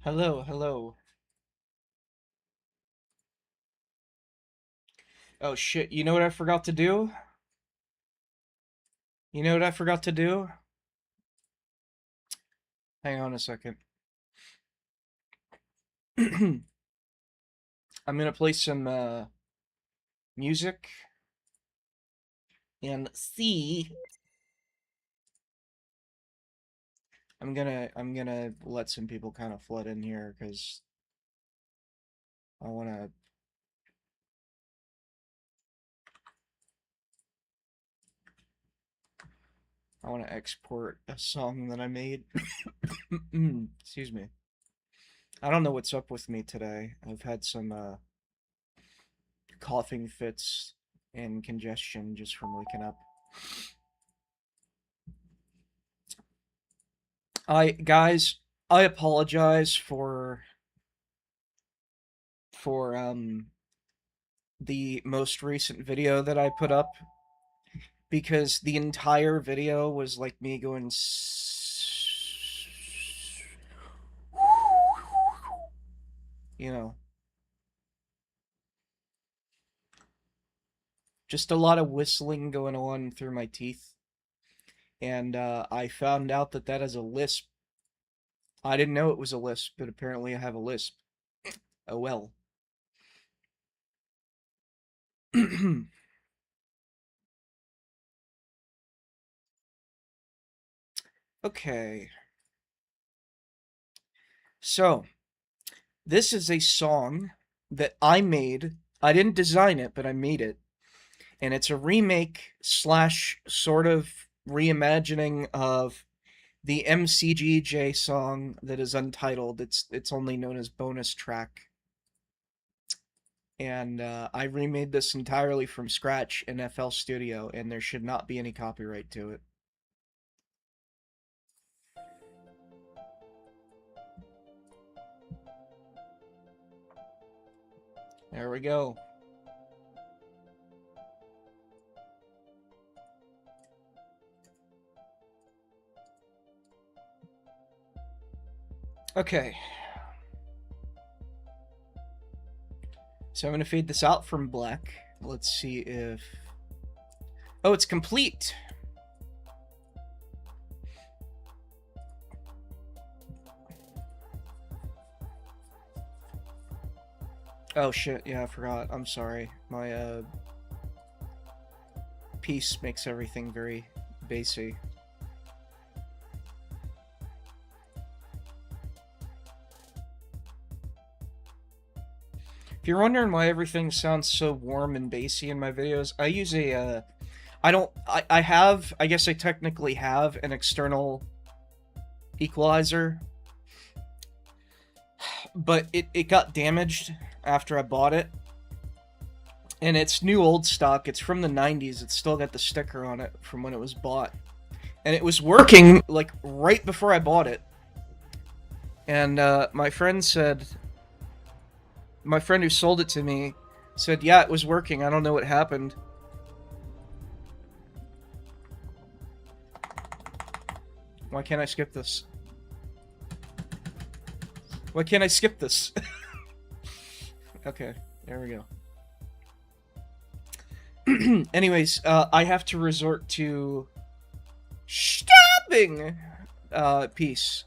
Hello, hello. Oh shit, you know what I forgot to do? You know what I forgot to do? Hang on a second. I'm gonna play some music and see. I'm gonna let some people kind of flood in here because I wanna I wanna export a song that I made. Excuse me. I don't know what's up with me today. I've had some coughing fits and congestion just from waking up. Guys, I apologize for the most recent video that I put up because the entire video was like me going you know, just a lot of whistling going on through my teeth. And I found out that that is a lisp. I didn't know it was a lisp, but apparently I have a lisp. Oh well. Okay. So, this is a song that I made. I didn't design it, but I made it. And it's a remake slash sort of reimagining of the MCGJ song that is untitled. It's only known as bonus track. And I remade this entirely from scratch in FL Studio, and there should not be any copyright to it. There we go. Okay. So I'm going to fade this out from black. Let's see if... Oh, it's complete! Oh shit, yeah, I forgot. I'm sorry. My piece makes everything very bassy. If you're wondering why everything sounds so warm and bassy in my videos, I use a, I have, I guess I technically have an external equalizer, but it got damaged after I bought it. And it's new old stock, it's from the 90s, it's still got the sticker on it from when it was bought. And it was working, like, right before I bought it. And, my friend who sold it to me said, yeah, it was working, I don't know what happened. Why can't I skip this? Why can't I skip this? Okay, there we go. Anyways, I have to resort to stopping piece.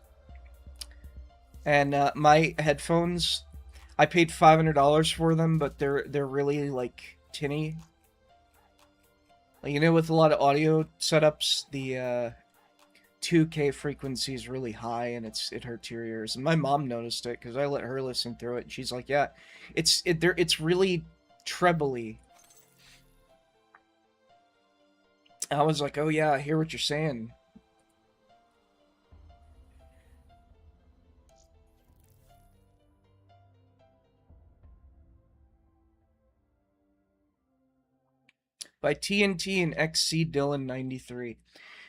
And my headphones, I paid $500 for them, but they're really like tinny. Like, you know, with a lot of audio setups, the 2K frequency is really high, and it hurts your ears. And my mom noticed it because I let her listen through it, and she's like, "Yeah, it's really trebly." I was like, "Oh yeah, I hear what you're saying." By TNT and XC Dylan 93.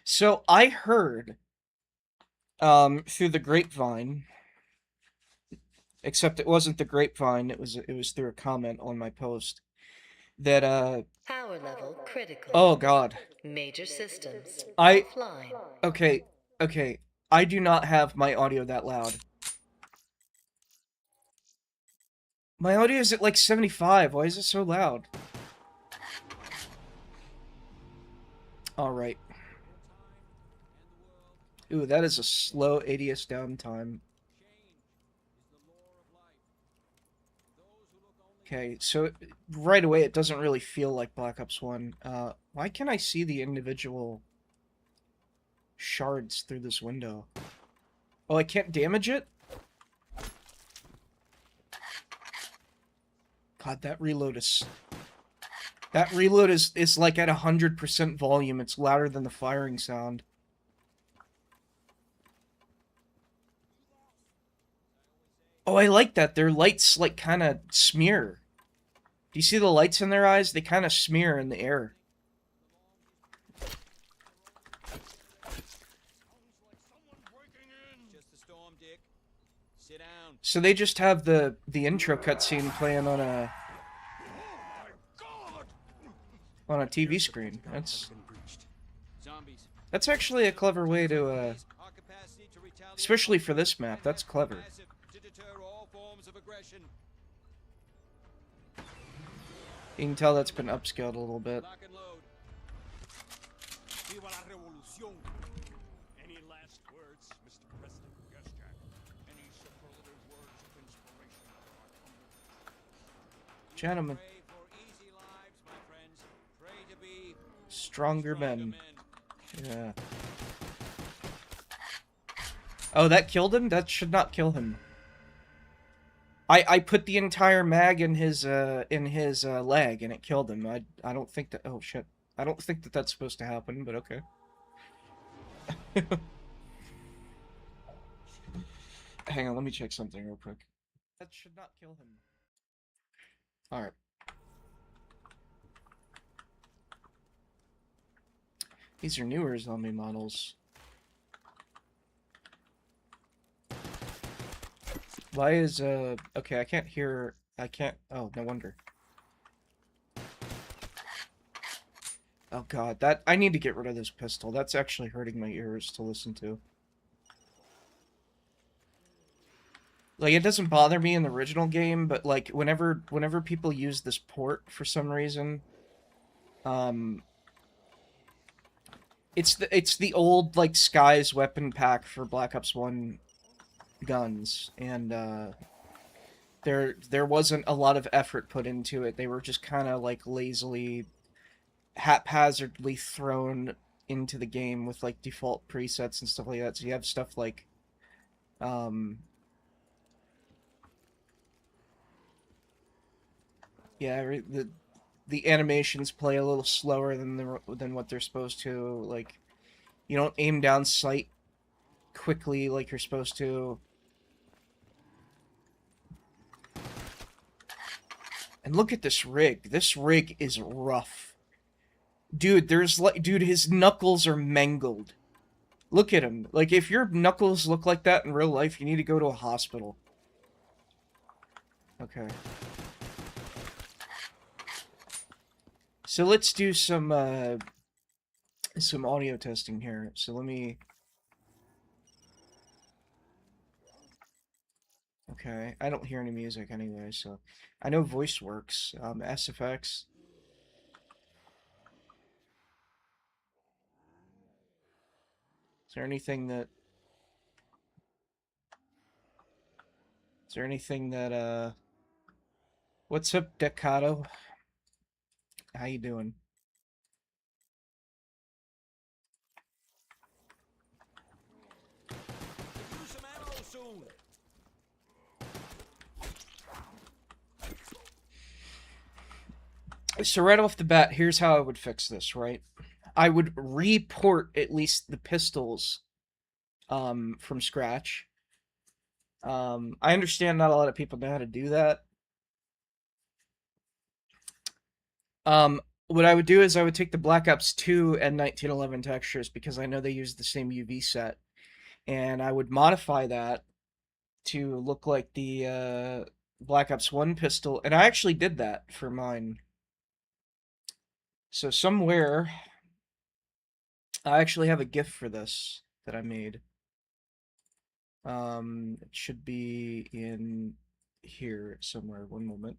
So I heard through the grapevine, except it wasn't the grapevine, it was through a comment on my post that Power level critical. oh god. Major systems I offline. okay, okay. I do not have my audio that loud. My audio is at like 75. Why is it so loud? Alright. Ooh, that is a slow ADS downtime. Okay, so right away it doesn't really feel like Black Ops 1. Why can't I see the individual shards through this window? Oh, I can't damage it? God, that reload is... That reload is like at 100% volume. It's louder than the firing sound. Oh, I like that. Their lights, like, kind of smear. Do you see the lights in their eyes? They kind of smear in the air. So they just have the intro cutscene playing on a TV screen. That's actually a clever way to especially for this map. That's clever. You can tell that's been upscaled a little bit. Any last words, Mr. President? Yes, Jack. Any superlative words of inspiration for our humble... Gentlemen. Stronger men. Yeah. Oh, that killed him? That should not kill him. I put the entire mag in his leg and it killed him. I don't think that... Oh, shit. I don't think that that's supposed to happen, but okay. Hang on, let me check something real quick. That should not kill him. Alright. These are newer zombie models. Why is, okay, I can't hear... I can't... Oh, no wonder. Oh god, that... I need to get rid of this pistol. That's actually hurting my ears to listen to. Like, it doesn't bother me in the original game, but, like, whenever people use this port for some reason, it's the old, like, Sky's weapon pack for Black Ops 1 guns, and, there wasn't a lot of effort put into it. They were just kind of, like, lazily, haphazardly thrown into the game with, like, default presets and stuff like that. So you have stuff like, yeah, the animations play a little slower than what they're supposed to. Like, you don't aim down sight quickly like you're supposed to. And look at this rig. This rig is rough. Dude, dude, his knuckles are mangled. Look at him. Like, if your knuckles look like that in real life, you need to go to a hospital. Okay. So let's do some audio testing here. So let me... Okay, I don't hear any music anyway, so... I know voice works. SFX. Is there anything that... Is there anything that, What's up, Decato? How you doing? Some ammo soon. So right off the bat, here's how I would fix this, right? I would report at least the pistols from scratch. I understand not a lot of people know how to do that. What I would do is I would take the Black Ops 2 and 1911 textures because I know they use the same UV set, and I would modify that to look like the Black Ops 1 pistol, and I actually did that for mine. So somewhere, I actually have a GIF for this that I made. It should be in here somewhere. One moment.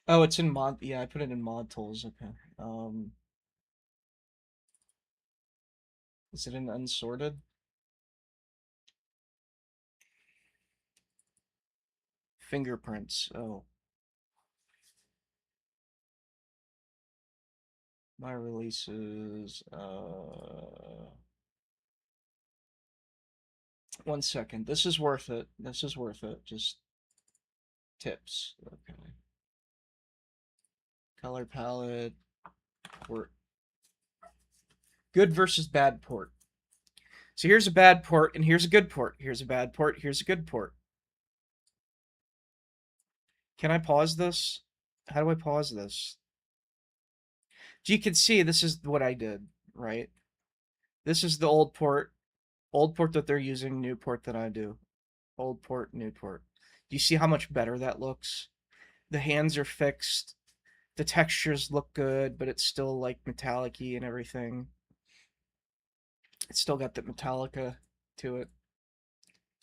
Oh, it's in mod. Yeah, I put it in mod tools. Okay. Is it in unsorted? Fingerprints. Oh. My releases. 1 second. This is worth it. This is worth it. Just tips. Okay. Color palette. Port. Good versus bad port. So here's a bad port, and here's a good port. Here's a bad port, here's a good port. Can I pause this? How do I pause this? You can see this is what I did, right? This is the old port that they're using, new port that I do. Old port, new port. Do you see how much better that looks? The hands are fixed. The textures look good, but it's still like metallic-y and everything. It's still got that Metallica to it.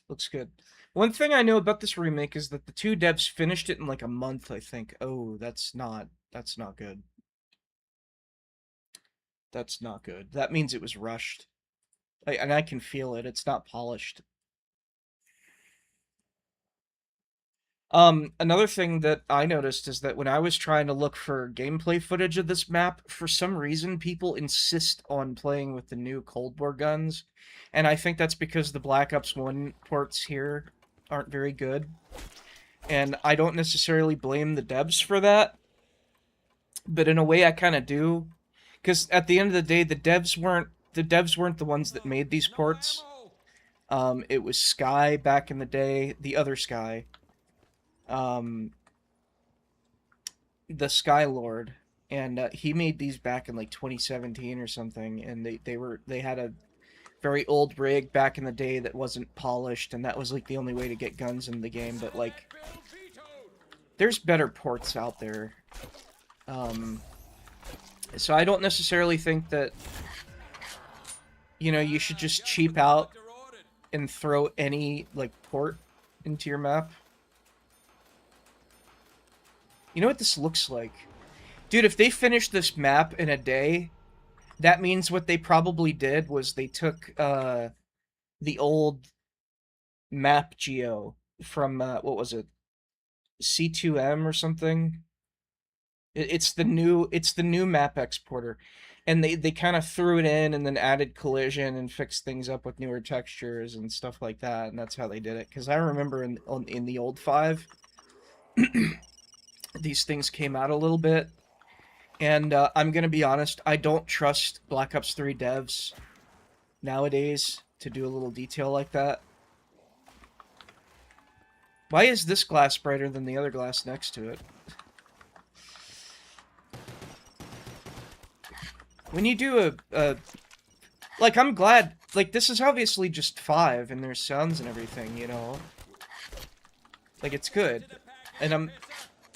Looks good. One thing I know about this remake is that the two devs finished it in like a month, I think. Oh, that's not good. That's not good. That means it was rushed. And I can feel it. It's not polished. Another thing that I noticed is that when I was trying to look for gameplay footage of this map, for some reason people insist on playing with the new Cold War guns. And I think that's because the Black Ops 1 ports here aren't very good. And I don't necessarily blame the devs for that. But in a way I kind of do. Because at the end of the day, the devs weren't the ones that made these ports. It was Sky back in the day, the other Sky. The Sky Lord, and he made these back in like 2017 or something, and they had a very old rig back in the day that wasn't polished, and that was like the only way to get guns in the game. But like, there's better ports out there. So I don't necessarily think that, you know, you should just cheap out and throw any like port into your map. You know what this looks like? Dude, if they finish this map in a day, that means what they probably did was they took the old map geo from what was it? C2M or something. It's the new map exporter. And they kind of threw it in and then added collision and fixed things up with newer textures and stuff like that, and that's how they did it. Cuz I remember in the old 5 these things came out a little bit. And I'm going to be honest, I don't trust Black Ops 3 devs nowadays to do a little detail like that. Why is this glass brighter than the other glass next to it? When you do like, I'm glad, like, this is obviously just 5, and there's sounds and everything, you know? Like, it's good. And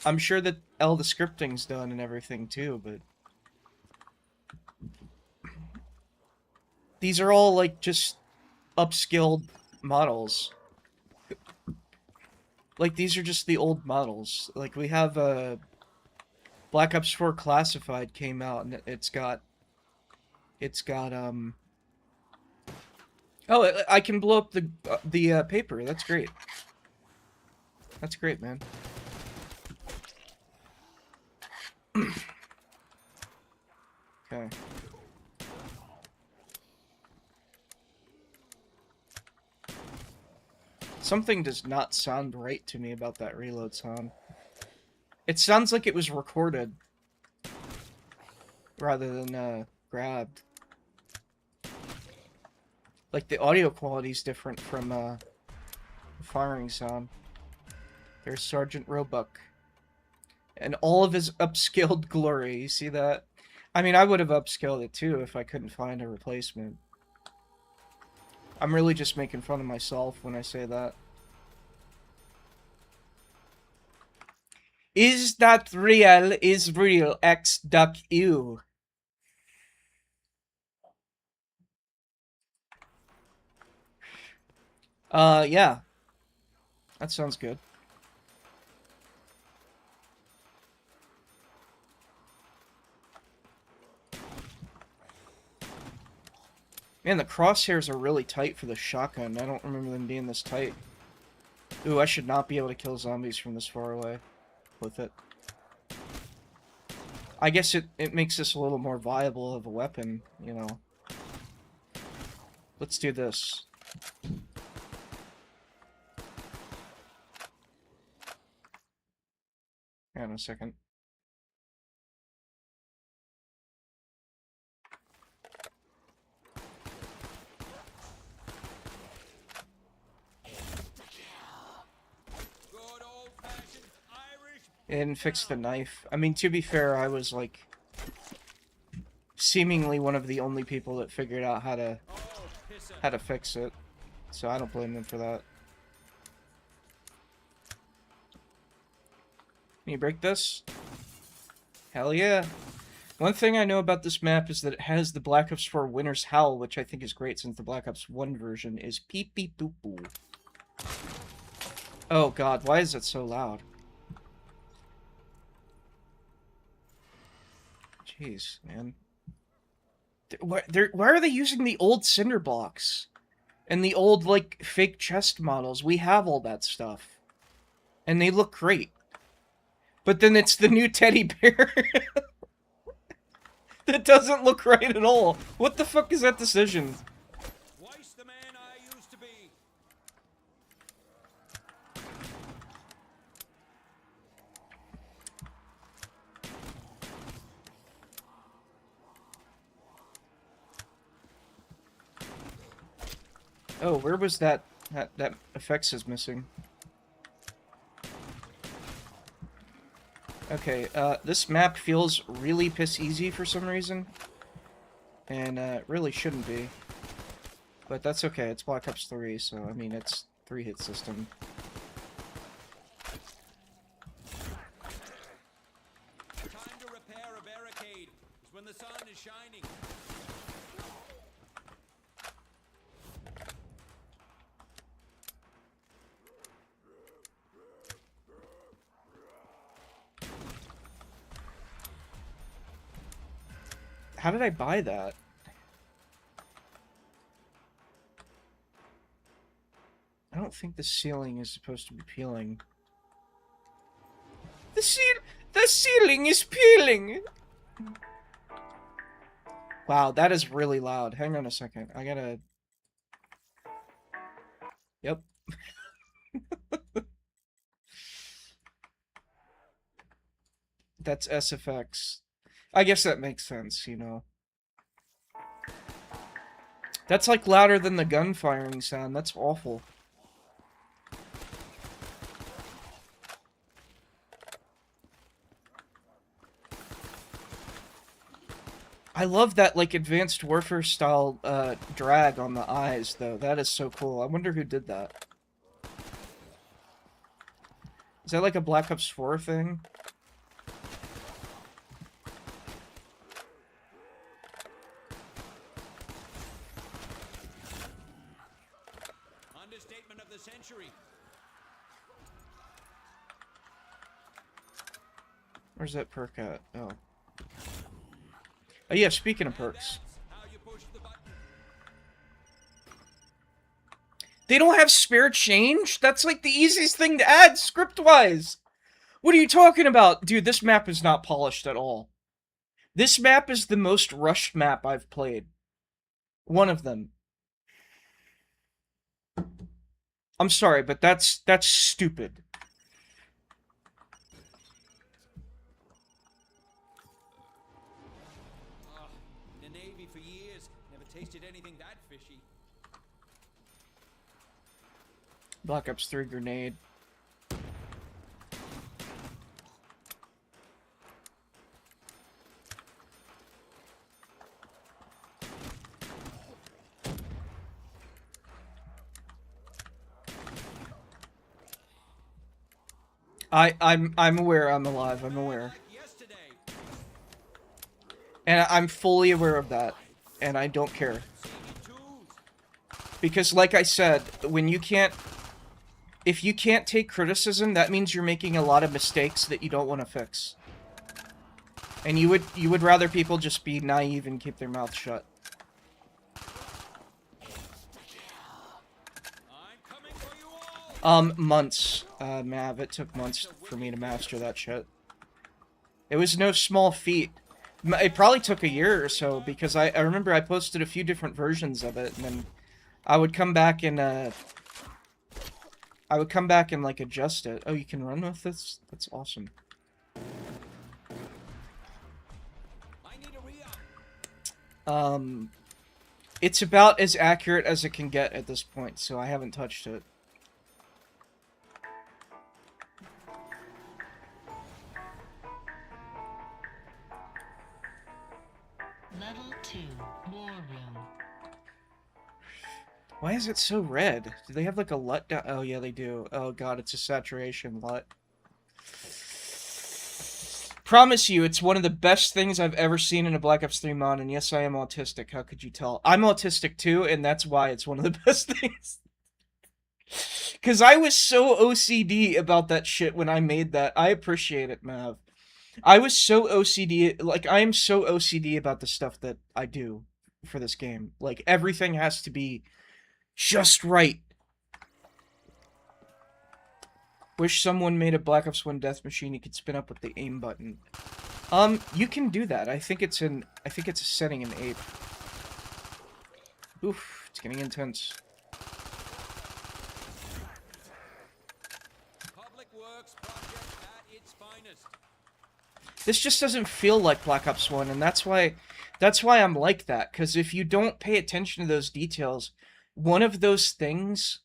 I'm sure that all the scripting's done and everything, too, but... These are all, like, just upskilled models. Like, these are just the old models. Like, we have, Black Ops 4 Classified came out, and it's got, oh, I can blow up the paper. That's great. That's great, man. Okay. Something does not sound right to me about that reload sound. It sounds like it was recorded rather than grabbed. Like, the audio quality is different from the firing sound. There's Sergeant Roebuck. And all of his upscaled glory, you see that? I mean, I would have upscaled it too if I couldn't find a replacement. I'm really just making fun of myself when I say that. Is that real? Is real? X duck you. Yeah. That sounds good. Man, the crosshairs are really tight for the shotgun. I don't remember them being this tight. Ooh, I should not be able to kill zombies from this far away with it. I guess it makes this a little more viable of a weapon, you know. Let's do this. Hang on a second. Good old-fashioned Irish. And fix the knife. I mean, to be fair, I was like seemingly one of the only people that figured out how to fix it. So I don't blame them for that. Can you break this? Hell yeah. One thing I know about this map is that it has the Black Ops 4 Winter's Howl, which I think is great since the Black Ops 1 version is peep beep boop boo. Oh god, why is it so loud? Jeez, man. Why are they using the old cinder blocks? And the old, like, fake chest models? We have all that stuff. And they look great. But then it's the new teddy bear. That doesn't look right at all. What the fuck is that decision? Twice the man I used to be. Oh, where was that effects is missing? Okay, this map feels really piss easy for some reason. And, it really shouldn't be. But that's okay, it's Black Ops 3, so, I mean, it's 3-hit system. Time to repair a barricade is when the sun is shining. How did I buy that? I don't think the ceiling is supposed to be peeling. The ceiling is peeling! Wow, that is really loud. Hang on a second. I gotta... Yep. That's SFX. I guess that makes sense, you know. That's like louder than the gun firing sound. That's awful. I love that, like, Advanced Warfare style drag on the eyes, though. That is so cool. I wonder who did that. Is that like a Black Ops 4 thing? Understatement of the century. Where's that perk at? Oh. Oh yeah, speaking of perks. How you push the button. They don't have spare change? That's like the easiest thing to add script-wise. What are you talking about? Dude, this map is not polished at all. This map is the most rushed map I've played. One of them. I'm sorry, but that's stupid. In the Navy for years, never tasted anything that fishy. Black Ops 3 grenade. I'm aware I'm alive, I'm aware. Yesterday. And I'm fully aware of that. And I don't care. Seeing tools. Because, like I said, when you can't... If you can't take criticism, that means you're making a lot of mistakes that you don't want to fix. And you would rather people just be naive and keep their mouth shut. Months, Mav. It took months for me to master that shit. It was no small feat. It probably took a year or so, because I remember I posted a few different versions of it, and then I would come back and, like, adjust it. Oh, you can run with this? That's awesome. It's about as accurate as it can get at this point, so I haven't touched it. Level 2, War Room. Why is it so red? Do they have like a LUT down? Oh yeah, they do. Oh god, it's a saturation LUT. Promise you, it's one of the best things I've ever seen in a Black Ops 3 mod, and yes, I am autistic. How could you tell? I'm autistic too, and that's why it's one of the best things. Because I was so OCD about that shit when I made that. I appreciate it, Mav. I was so OCD, like, I am so OCD about the stuff that I do for this game. Like, everything has to be just right. Wish someone made a Black Ops 1 death machine you could spin up with the aim button. You can do that. I think it's a setting in 8. Oof, it's getting intense. Public Works project at its finest. This just doesn't feel like Black Ops 1, and that's why I'm like that, because if you don't pay attention to those details, one of those things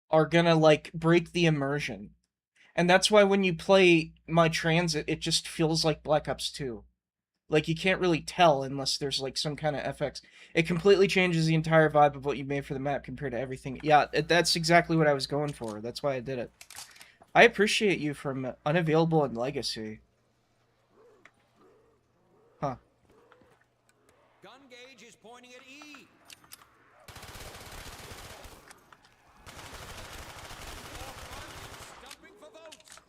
are gonna, like, break the immersion. And that's why when you play My Transit, it just feels like Black Ops 2. Like, you can't really tell unless there's, like, some kind of FX. It completely changes the entire vibe of what you made for the map compared to everything. Yeah, that's exactly what I was going for. That's why I did it. I appreciate you from Unavailable and Legacy. Huh. Gun gauge is pointing at E. Stumping for votes.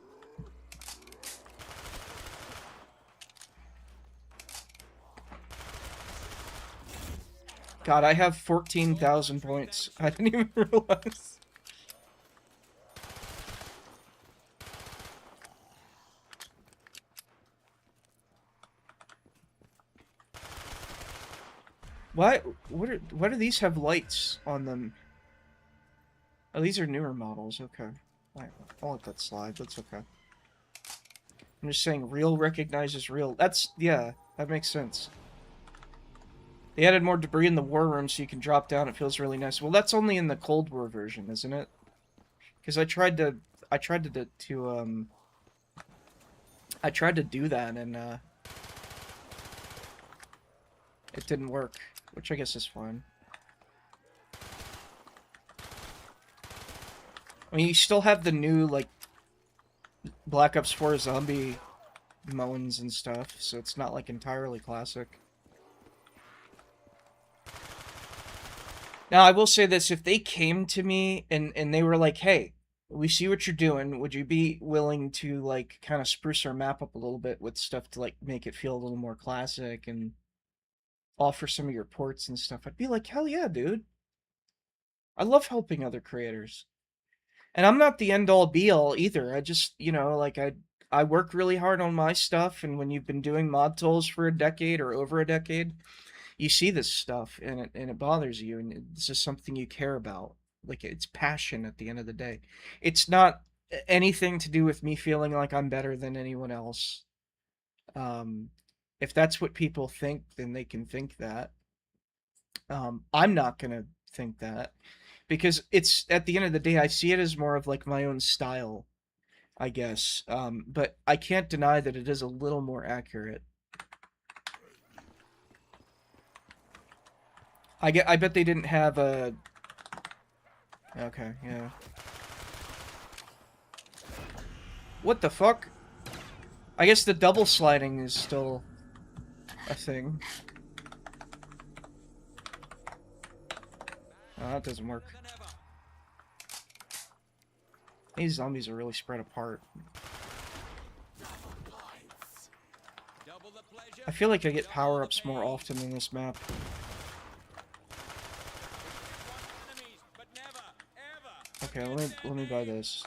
God, I have 14,000 points. I didn't even realize. Why do these have lights on them? Oh, these are newer models, okay. I'll let that slide, that's okay. I'm just saying, real recognizes real. Yeah, that makes sense. They added more debris in the war room so you can drop down, it feels really nice. Well, that's only in the Cold War version, isn't it? Because I tried to do that, and, it didn't work. Which I guess is fine. I mean, you still have the new, like, Black Ops 4 zombie moans and stuff, so it's not, like, entirely classic. Now, I will say this, if they came to me and they were like, hey, we see what you're doing, would you be willing to, like, kind of spruce our map up a little bit with stuff to, like, make it feel a little more classic and offer some of your ports and stuff? I'd be like, hell yeah, dude. I love helping other creators. And I'm not the end-all be-all either. I just, you know, like, I work really hard on my stuff, and when you've been doing mod tools for a decade or over a decade, you see this stuff, and it bothers you, and this is something you care about. Like, it's passion at the end of the day. It's not anything to do with me feeling like I'm better than anyone else. If that's what people think, then they can think that. I'm not gonna think that, because it's, at the end of the day, I see it as more of like my own style, I guess. But I can't deny that it is a little more accurate. I bet they didn't have a... Okay, yeah. What the fuck? I guess the double sliding is still a thing. Oh, that doesn't work. These zombies are really spread apart. I feel like I get power-ups more often in this map. Okay, let me buy this.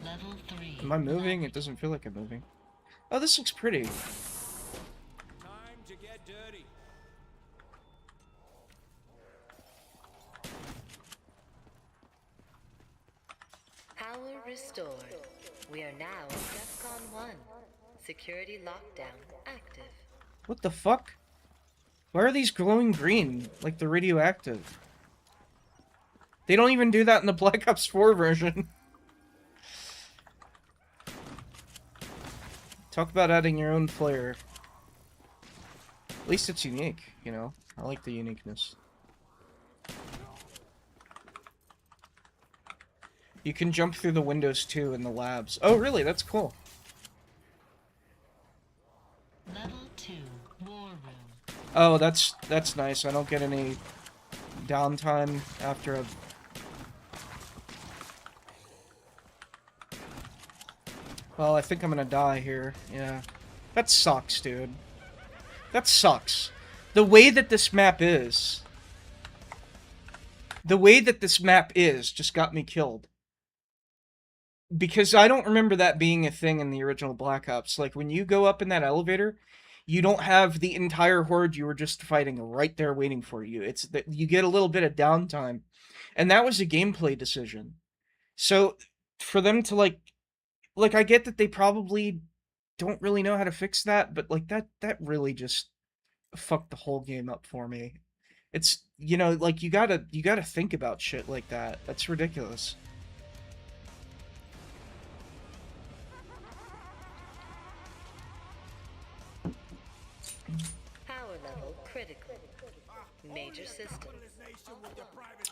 Level 3. Am I moving? It doesn't feel like I'm moving. Oh, this looks pretty. Time to get dirty. Power restored. We are now in DEFCON 1. Security lockdown active. What the fuck? Why are these glowing green? Like they're radioactive. They don't even do that in the Black Ops 4 version. Talk about adding your own flair. At least it's unique, you know? I like the uniqueness. You can jump through the windows too in the labs. Oh, really? That's cool. Level 2. War room. Oh, that's nice. I don't get any downtime after a... Well, I think I'm gonna die here. Yeah. That sucks, dude. That sucks. The way that this map is... The way that this map is just got me killed. Because I don't remember that being a thing in the original Black Ops. Like, when you go up in that elevator, you don't have the entire horde you were just fighting right there waiting for you. It's that you get a little bit of downtime. And that was a gameplay decision. So, for them to, like, I get that they probably don't really know how to fix that, but, like, that really just fucked the whole game up for me. It's, you know, like, you gotta think about shit like that. That's ridiculous. Power level critical. Major systems.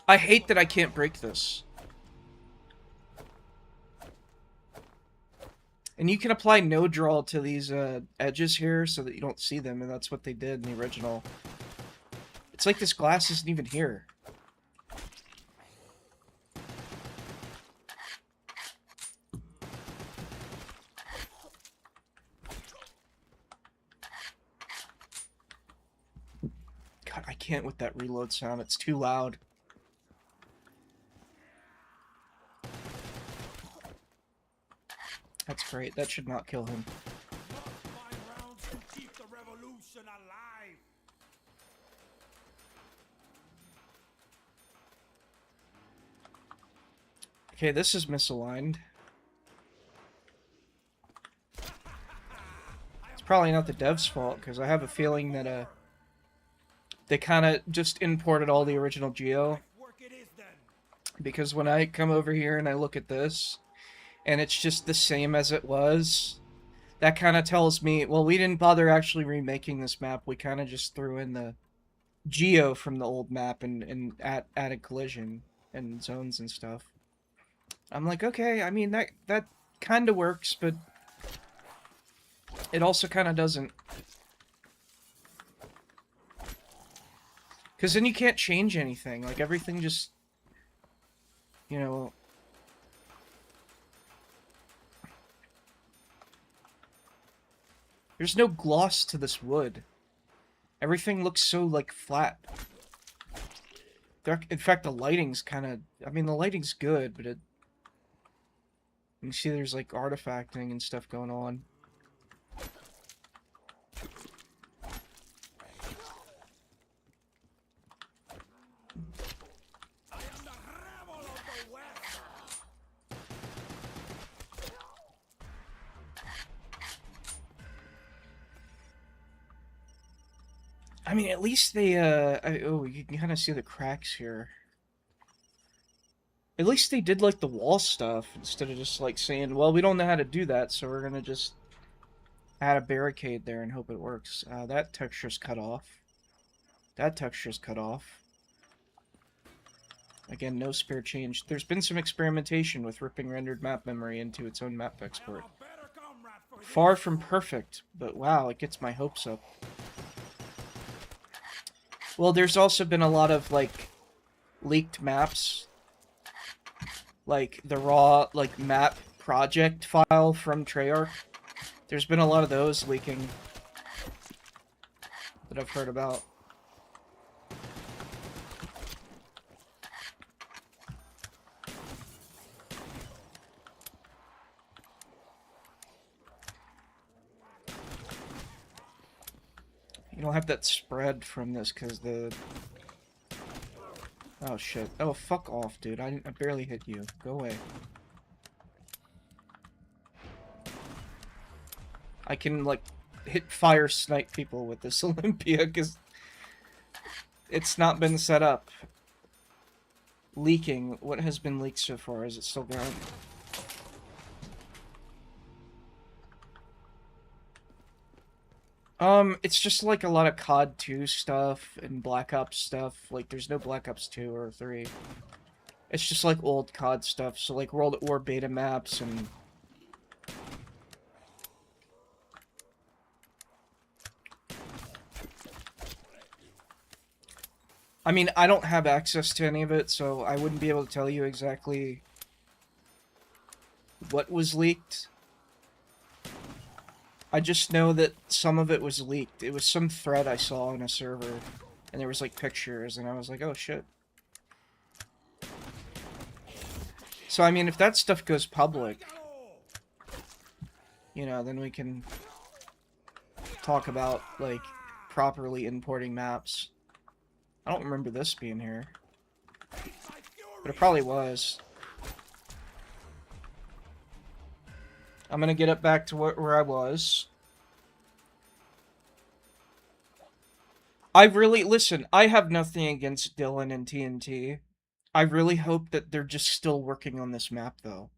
I hate that I can't break this. And you can apply no draw to these edges here so that you don't see them, and that's what they did in the original. It's like this glass isn't even here. God, I can't with that reload sound. It's too loud. That's great. That should not kill him. Keep the revolution alive. Okay, this is misaligned. It's probably not the devs' fault, because I have a feeling that they kind of just imported all the original Geo. Work it is then. Because when I come over here and I look at this, and it's just the same as it was, that kind of tells me, well, we didn't bother actually remaking this map. We kind of just threw in the Geo from the old map and added collision and zones and stuff. I'm like, okay, I mean, that kind of works, but it also kind of doesn't. Because then you can't change anything. Like, everything just, you know... There's no gloss to this wood. Everything looks so, like, flat. In fact, the lighting's kind of... I mean, the lighting's good, but it... You see there's, like, artifacting and stuff going on. I am the rebel of the West. I mean, at least they, oh, you can kind of see the cracks here. At least they did, like, the wall stuff, instead of just, like, saying, well, we don't know how to do that, so we're gonna just add a barricade there and hope it works. That texture's cut off. That texture's cut off. Again, no spare change. There's been some experimentation with ripping rendered map memory into its own map export. Far from perfect, but wow, it gets my hopes up. Well, there's also been a lot of, like, leaked maps. Like, the raw, like, map project file from Treyarch. There's been a lot of those leaking that I've heard about. You don't have that spread from this because the... Oh shit. Oh, fuck off, dude. I barely hit you. Go away. I can, like, hit fire snipe people with this Olympia because it's not been set up. Leaking. What has been leaked so far? Is it still going? It's just like a lot of COD 2 stuff and Black Ops stuff. Like, there's no Black Ops 2 or 3. It's just like old COD stuff. So, like, World at War beta maps and... I mean, I don't have access to any of it, so I wouldn't be able to tell you exactly what was leaked. I just know that some of it was leaked. It was some thread I saw on a server, and there was, like, pictures, and I was like, oh, shit. So, I mean, if that stuff goes public, you know, then we can talk about, like, properly importing maps. I don't remember this being here. But it probably was. I'm gonna get it back to where I was. Listen, I have nothing against Dylan and TNT. I really hope that they're just still working on this map, though.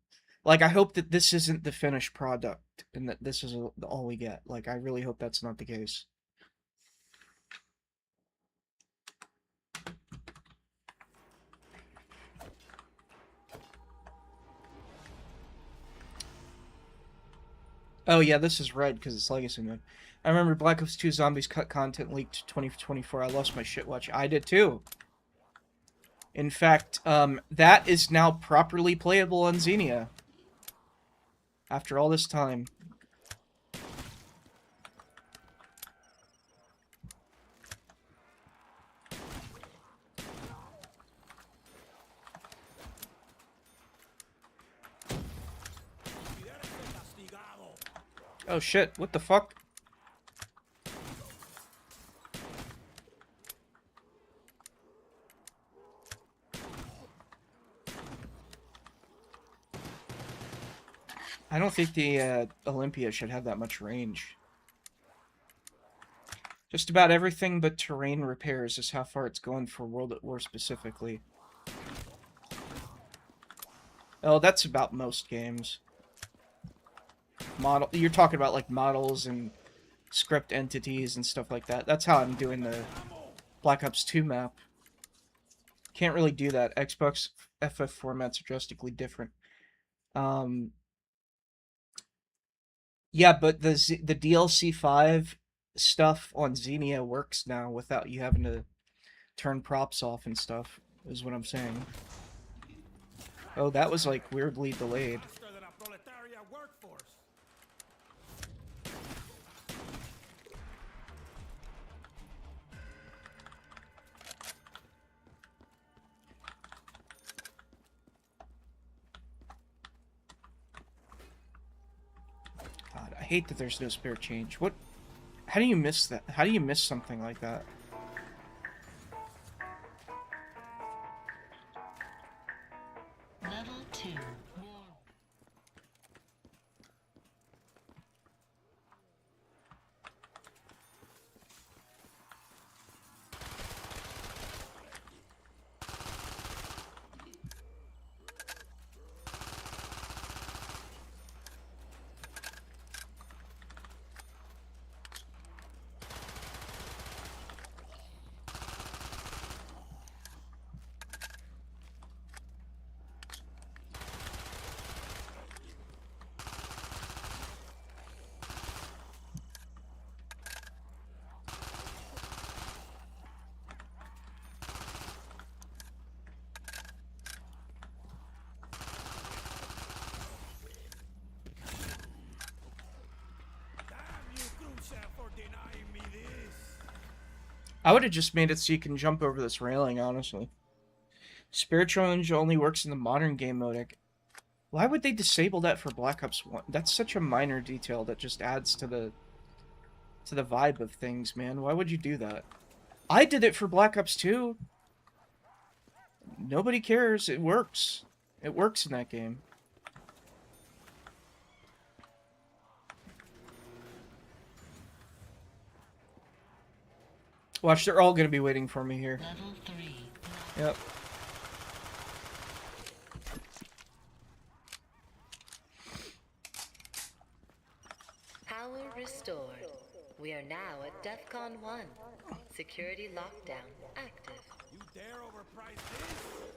Like, I hope that this isn't the finished product, and that this is all we get. Like, I really hope that's not the case. Oh yeah, this is red because it's Legacy mode. I remember Black Ops 2 Zombies cut content leaked 2024. I lost my shit watch. I did too. In fact, that is now properly playable on Xenia. After all this time. Oh shit, what the fuck? I don't think the Olympia should have that much range. Just about everything but terrain repairs is how far it's going for World at War specifically. Oh, that's about most games. You're talking about like models and script entities and stuff like that. That's how I'm doing the Black Ops 2 map. Can't really do that. Xbox FF formats are drastically different. Yeah, but the DLC 5 stuff on Xenia works now without you having to turn props off and stuff, is what I'm saying. Oh, that was like weirdly delayed. God, I hate that there's no spare change. What? How do you miss that? How do you miss something like that? Level 2. I would have just made it so you can jump over this railing, honestly. Spiritual Range only works in the modern game mode. Why would they disable that for Black Ops 1? That's such a minor detail that just adds to the vibe of things, man. Why would you do that? I did it for Black Ops 2. Nobody cares. It works. It works in that game. Watch, they're all gonna be waiting for me here. Level 3. Yep. Power restored. We are now at DEFCON 1. Security lockdown active. You dare overprice this?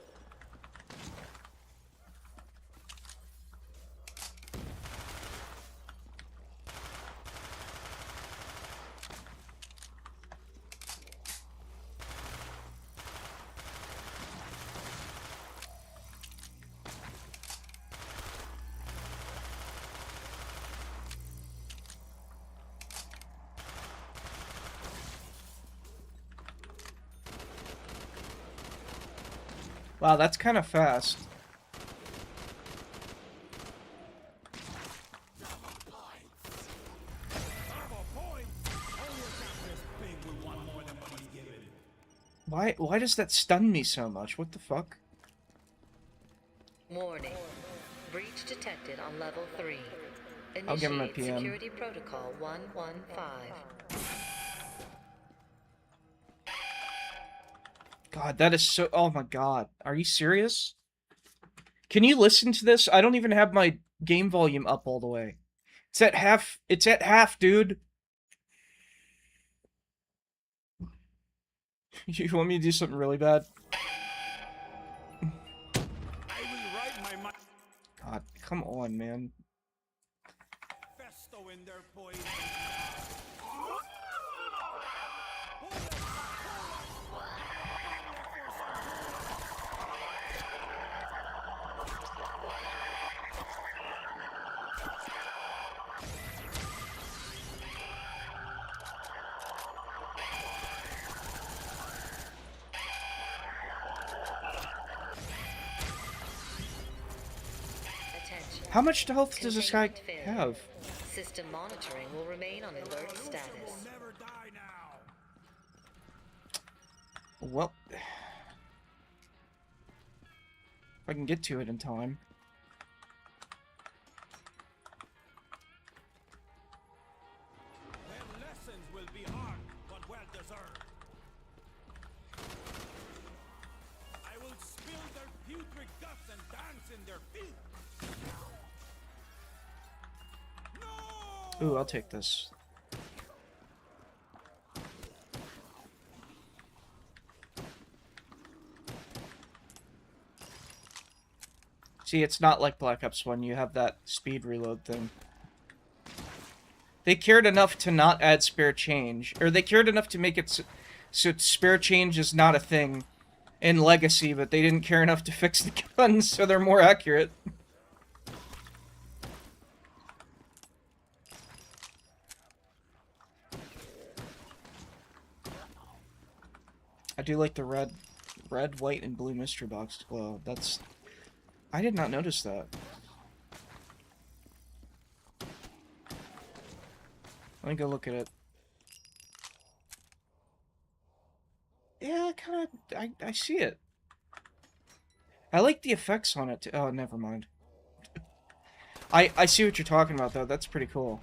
Wow, that's kind of fast. Why does that stun me so much? What the fuck? Warning. Breach detected on level 3. I'll give him a Initiate PM. Security Protocol 115. God, that is so... Oh my god. Are you serious? Can you listen to this? I don't even have my game volume up all the way. It's at half. It's at half, dude. You want me to do something really bad? I will write my mind. God, come on, man. Festo in their poison. Attention. How much health does this guy Containment failure. have? System monitoring will remain on alert status. Never die now. Well... If I can get to it in time. Their lessons will be hard, but well deserved. I will spill their putrid guts and dance in their filth. No! Ooh, I'll take this. See, it's not like Black Ops 1. You have that speed reload thing. They cared enough to not add spare change. Or they cared enough to make it so spare change is not a thing in Legacy, but they didn't care enough to fix the guns so they're more accurate. I do like the red, white, and blue mystery box glow. That's... I did not notice that. Let me go look at it. Yeah, kind of... I see it. I like the effects on it, too. Oh, never mind. I see what you're talking about, though. That's pretty cool.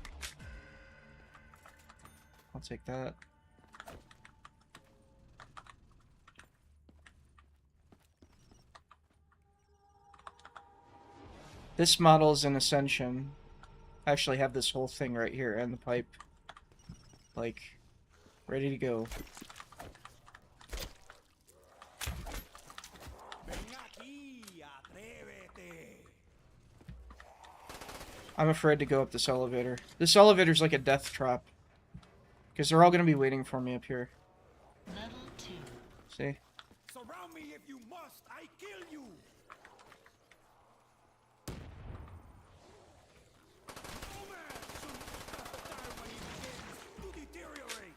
I'll take that. This model is an Ascension. I actually have this whole thing right here and the pipe. Like, ready to go. I'm afraid to go up this elevator. This elevator's like a death trap. Because they're all going to be waiting for me up here. Level 2. See? Surround me if you must. I kill you. No man should die when he begins to deteriorate.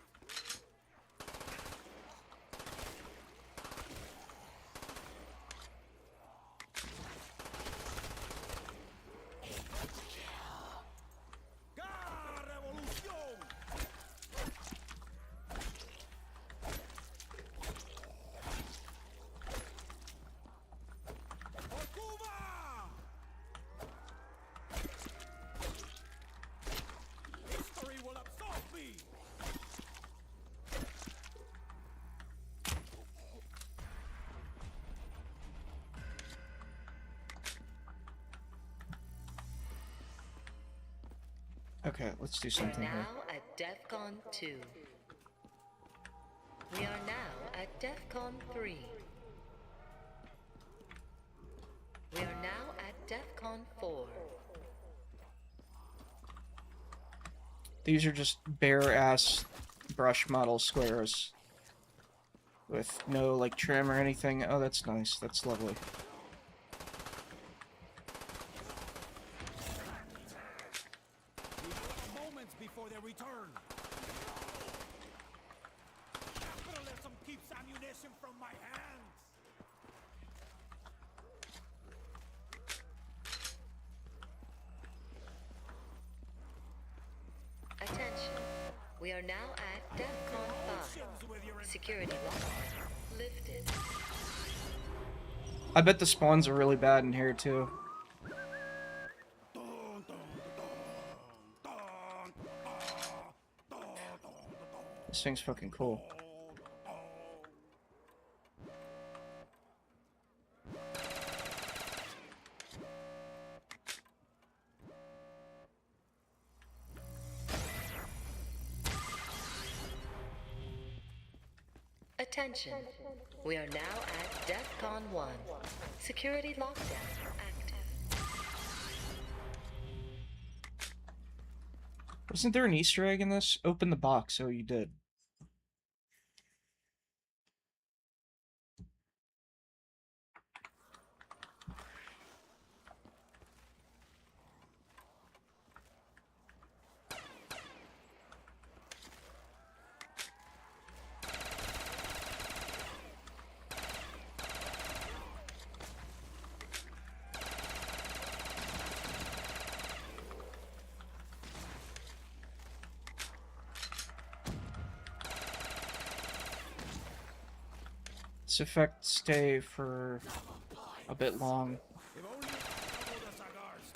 Okay, let's do We are something here. now at DEFCON 2. We are now at DEFCON 3. We are now at DEFCON 4. These are just bare-ass brush model squares. With no, like, trim or anything. Oh, that's nice. That's lovely. Moments before their return. Capitalism keeps ammunition from my hands. Attention. We are now at DEFCON 5. Security lockdown lifted. I bet the spawns are really bad in here, too. This thing's fucking cool. Attention. We are now at DEFCON 1. Security lockdown active. Wasn't there an Easter egg in this? Open the box. Oh, you did. This effect stay for a bit long. If only you double the cigars.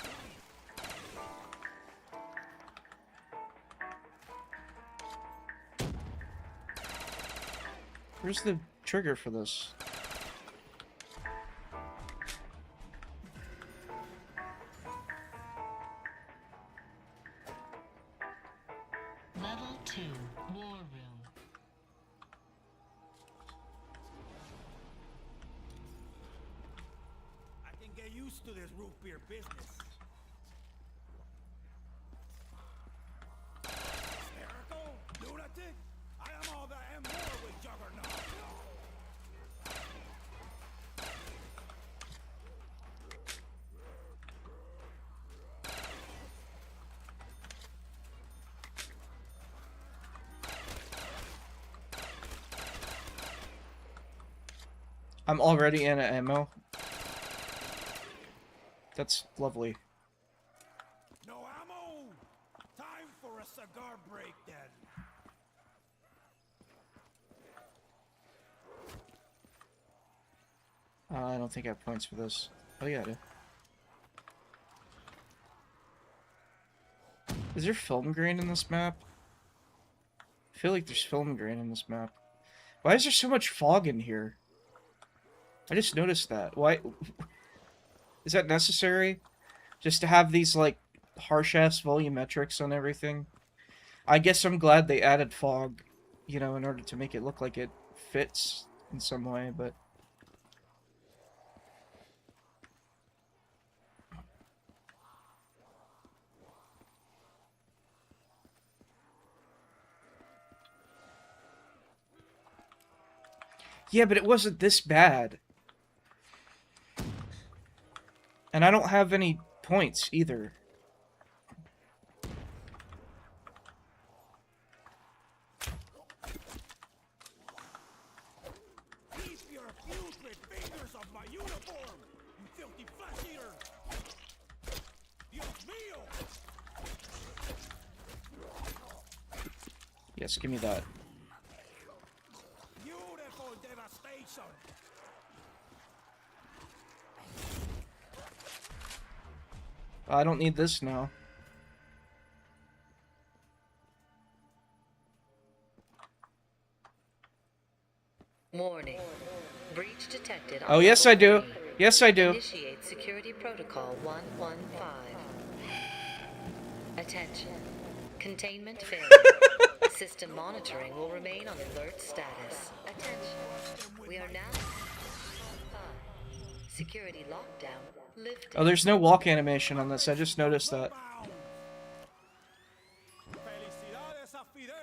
Where's the trigger for this? Level 2, War Room. I can get used to this root beer business. Hysterical? Lunatic? I am all that and more with Juggernaut. I'm already in ammo. That's lovely. No ammo! Time for a cigar break then. I don't think I have points for this. Oh yeah, I do. Is there film grain in this map? I feel like there's film grain in this map. Why is there so much fog in here? I just noticed that. Why? Is that necessary? Just to have these, like, harsh-ass volumetrics on everything? I guess I'm glad they added fog, you know, in order to make it look like it fits in some way, but... Yeah, but it wasn't this bad. And I don't have any points, either. Keep your putrid fingers off my uniform, you filthy flesh eater! Dios mío! Yes, give me that. Beautiful devastation! I don't need this now. Warning. Breach detected on Oh, yes, level I do. 3. Yes, I do. Initiate security protocol 115. Attention. Containment failure. System monitoring will remain on alert status. Attention. We are now security lockdown lifted. Oh, there's no walk animation on this. I just noticed that. Felicidades a Fidel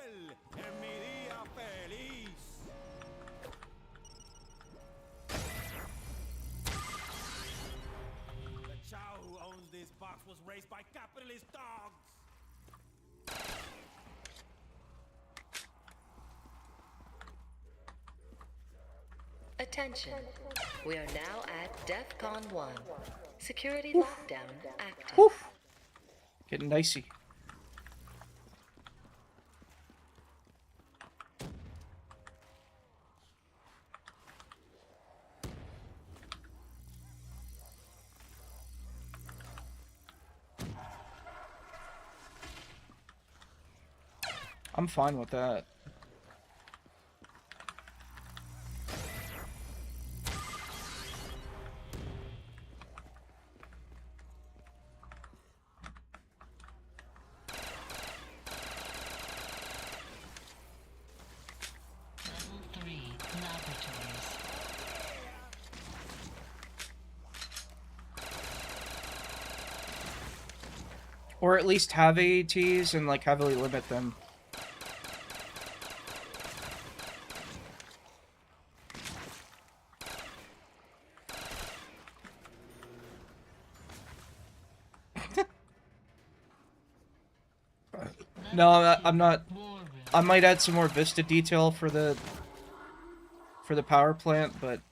en mi día feliz. The chow who owns this box was raised by capitalist dogs. Attention. We are now at DEFCON 1. Security lockdown active. Whew. Getting dicey. I'm fine with that. Level 3 laboratories. Or at least have AATs and like heavily limit them. No, I'm not. I might add some more Vista detail for the power plant, but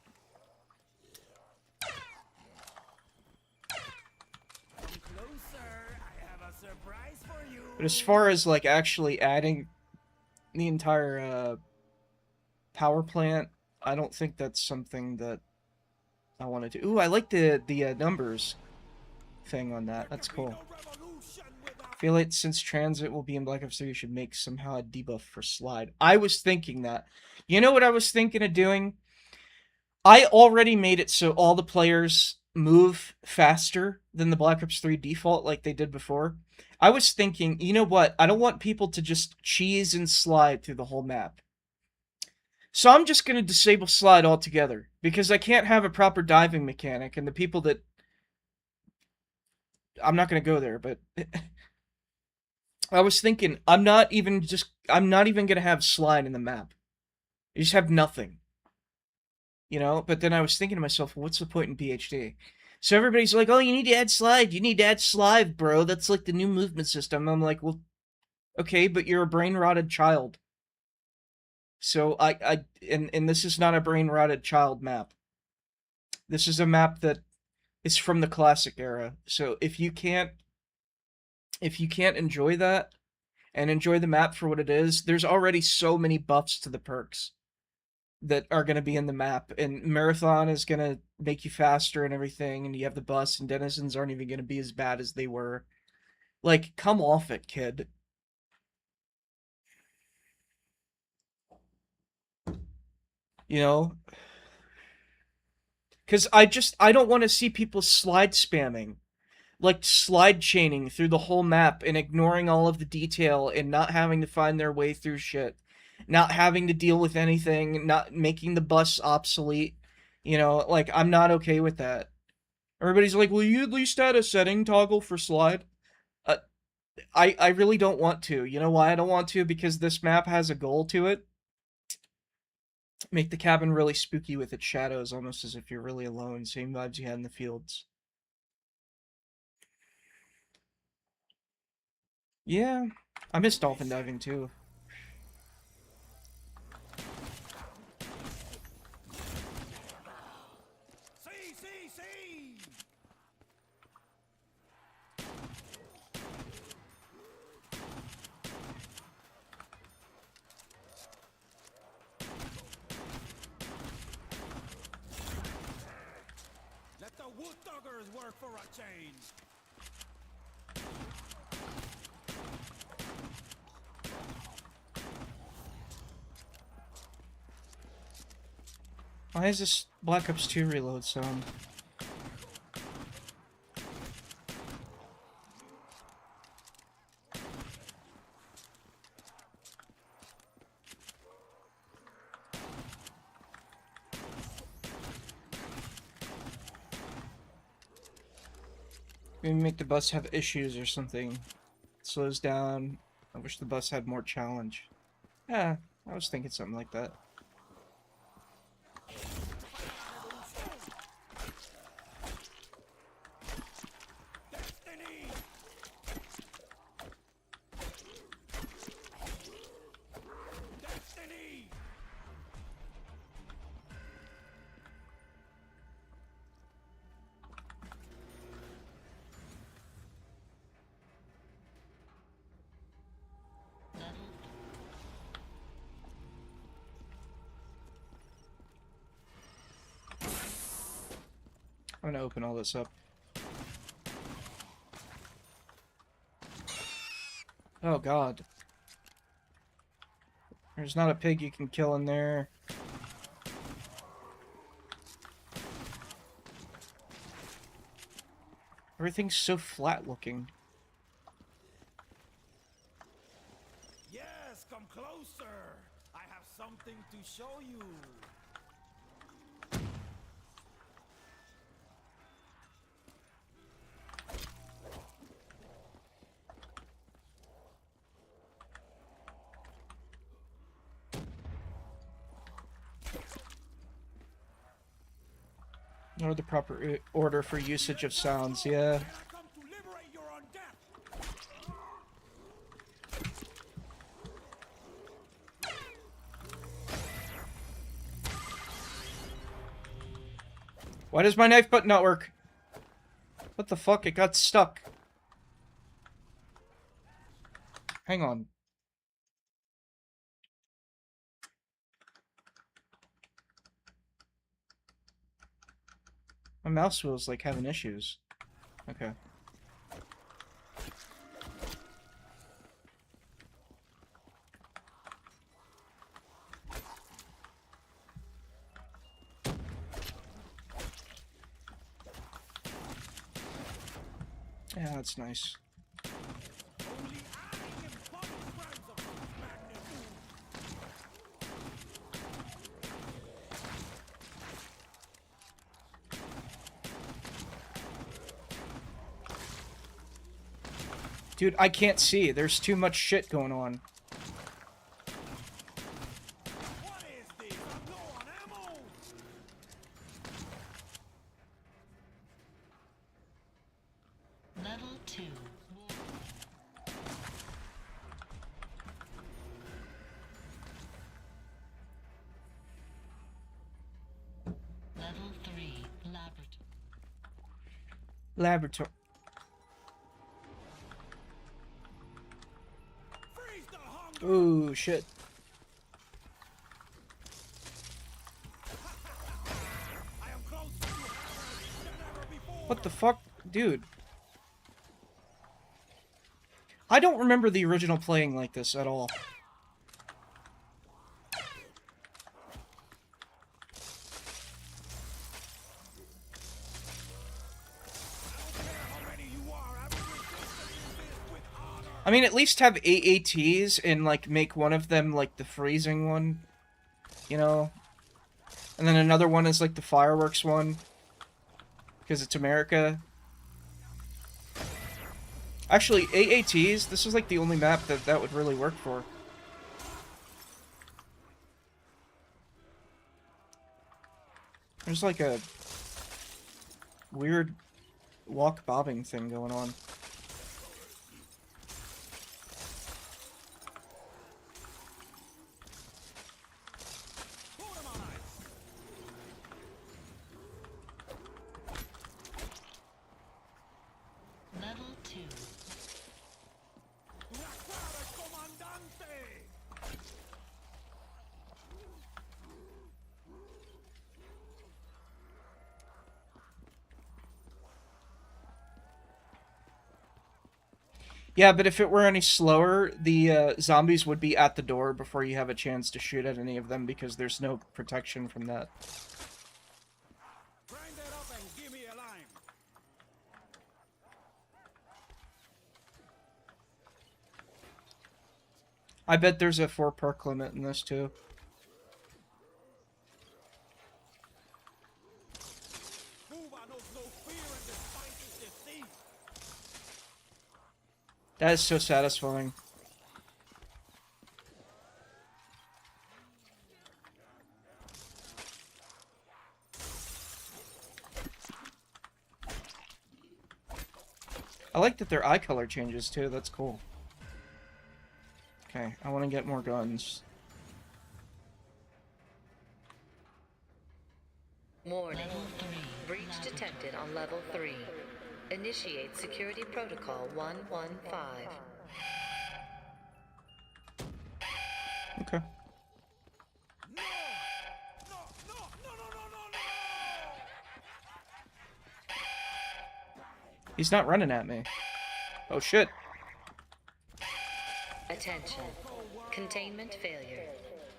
Closer, I have a surprise for you. as far as like actually adding the entire power plant, I don't think that's something that I want to do. Ooh, I like the numbers thing on that. That's cool. I feel like since transit will be in Black Ops 3, you should make somehow a debuff for slide. I was thinking that. You know what I was thinking of doing? I already made it so all the players move faster than the Black Ops 3 default like they did before. I was thinking, you know what? I don't want people to just cheese and slide through the whole map. So I'm just going to disable slide altogether, because I can't have a proper diving mechanic, and the people that... I'm not going to go there, but... I was thinking, I'm not even going to have slide in the map. You just have nothing. You know? But then I was thinking to myself, well, what's the point in PhD? So everybody's like, oh, you need to add slide. You need to add slide, bro. That's like the new movement system. I'm like, well, okay, but you're a brain-rotted child. So and this is not a brain-rotted child map. This is a map that is from the classic era. So if you can't enjoy that and enjoy the map for what it is, there's already so many buffs to the perks that are going to be in the map, and Marathon is going to make you faster and everything, and you have the bus, and denizens aren't even going to be as bad as they were. Like, come off it, kid. You know? Because I don't want to see people slide spamming. Like, slide chaining through the whole map and ignoring all of the detail and not having to find their way through shit. Not having to deal with anything, not making the bus obsolete. You know, like, I'm not okay with that. Everybody's like, will you at least add a setting toggle for slide? I really don't want to. You know why I don't want to? Because this map has a goal to it. Make the cabin really spooky with its shadows, almost as if you're really alone. Same vibes you had in the fields. Yeah, I miss dolphin diving too. See, see, see. Let the wood doggers work for a change. Why is this Black Ops 2 reload sound? Maybe make the bus have issues or something. It slows down. I wish the bus had more challenge. Yeah, I was thinking something like that. Destiny! Destiny! I'm gonna open all this up. Oh god. There's not a pig you can kill in there. Everything's so flat looking. Yes, come closer. I have something to show you. Or the proper order for usage of sounds, yeah. I have come to liberate your undead. Why does my knife button not work? What the fuck? It got stuck. Hang on. My mouse wheel's like having issues. Okay. Yeah, that's nice. Only I am body crimes of madness. Dude, I can't see. There's too much shit going on. What is this? I'm low on ammo. Level 2. Level 3. Laboratory. Laboratory. Freeze the hunger. Ooh, shit. I am closer to hammer than ever before. What the fuck? Dude. I don't remember the original playing like this at all. I mean, at least have AATs and, like, make one of them, like, the freezing one. You know? And then another one is, like, the fireworks one. Because it's America. Actually, AATs, this is, like, the only map that would really work for. There's, like, a weird walk bobbing thing going on. Level 2. Yeah, but if it were any slower, the zombies would be at the door before you have a chance to shoot at any of them because there's no protection from that. Grind that up and give me a lime. I bet there's a 4 perk limit in this too. Move, I knows no fear and despite his deceit. That is so satisfying. I like that their eye color changes too, that's cool. Okay, I want to get more guns. Warning. Breach detected on level 3. Initiate security protocol 115. Okay. No! No! No! No! No! No! No! He's not running at me. Oh shit. Attention. Containment failure.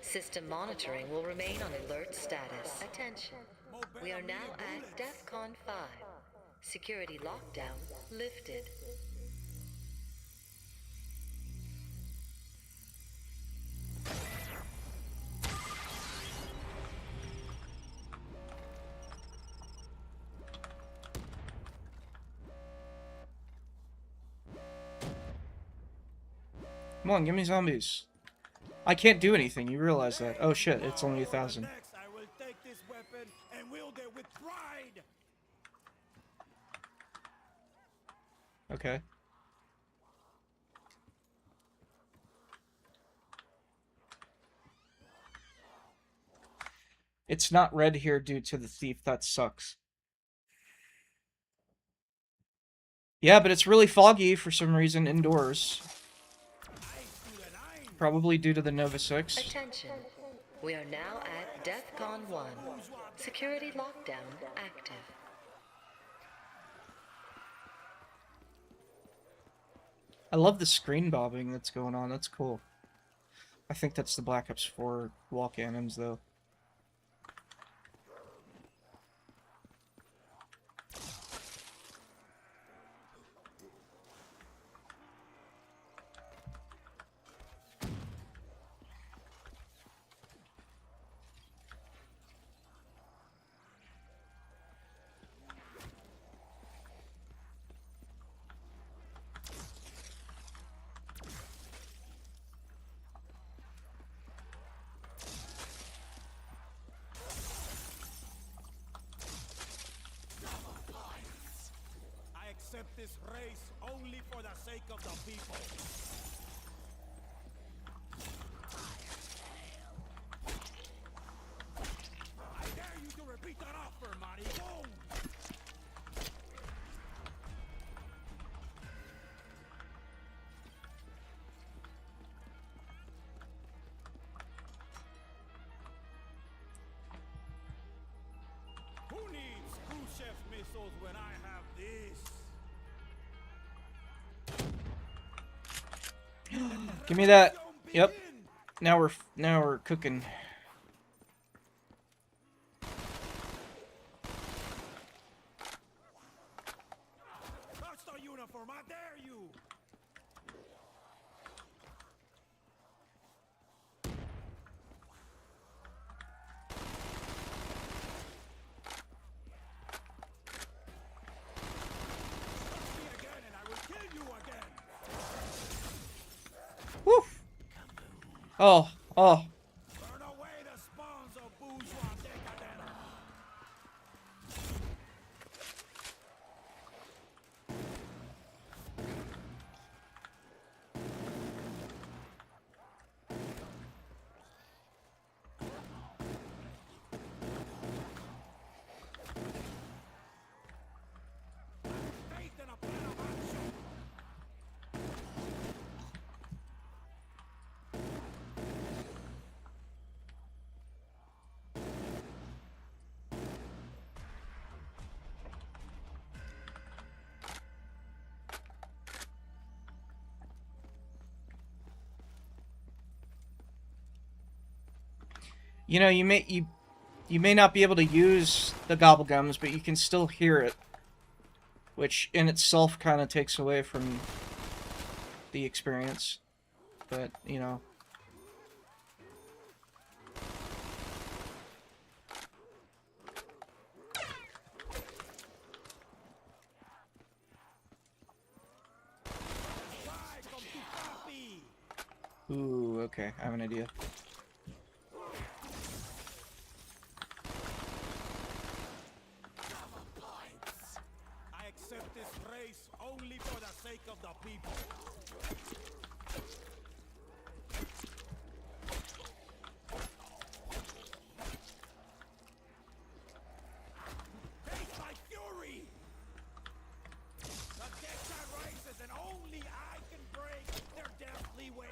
System monitoring will remain on alert status. Attention. We are now at DEFCON 5. Security lockdown lifted. Come on, give me zombies. I can't do anything, you realize that. Oh shit, it's only 1,000. Next, I will take this weapon and wield it with pride. Okay. It's not red here due to the thief, that sucks. Yeah, but it's really foggy for some reason indoors. Probably due to the Nova 6. Attention. We are now at DEFCON 1. Security lockdown active. I love the screen bobbing that's going on, that's cool. I think that's the Black Ops 4 wall cannons, though. I accept this race only for the sake of the people. I dare you to repeat that offer, Marty. Boom! Who needs Khrushchev missiles when I have this? Give me that. Yep. Now we're cooking. Touch the uniform, I dare you! Touch me again and I will kill you again! Woo! Oh, oh. Burn away the spawns of bourgeois decadence! Faith in a plan of action! You know, you may not be able to use the gobblegums, but you can still hear it, which in itself kind of takes away from the experience. But, you know. Right! Ooh, okay, I have an idea. I accept this race only for the sake of the people. Face my fury! The Dexa rises and only I can break their deathly waves.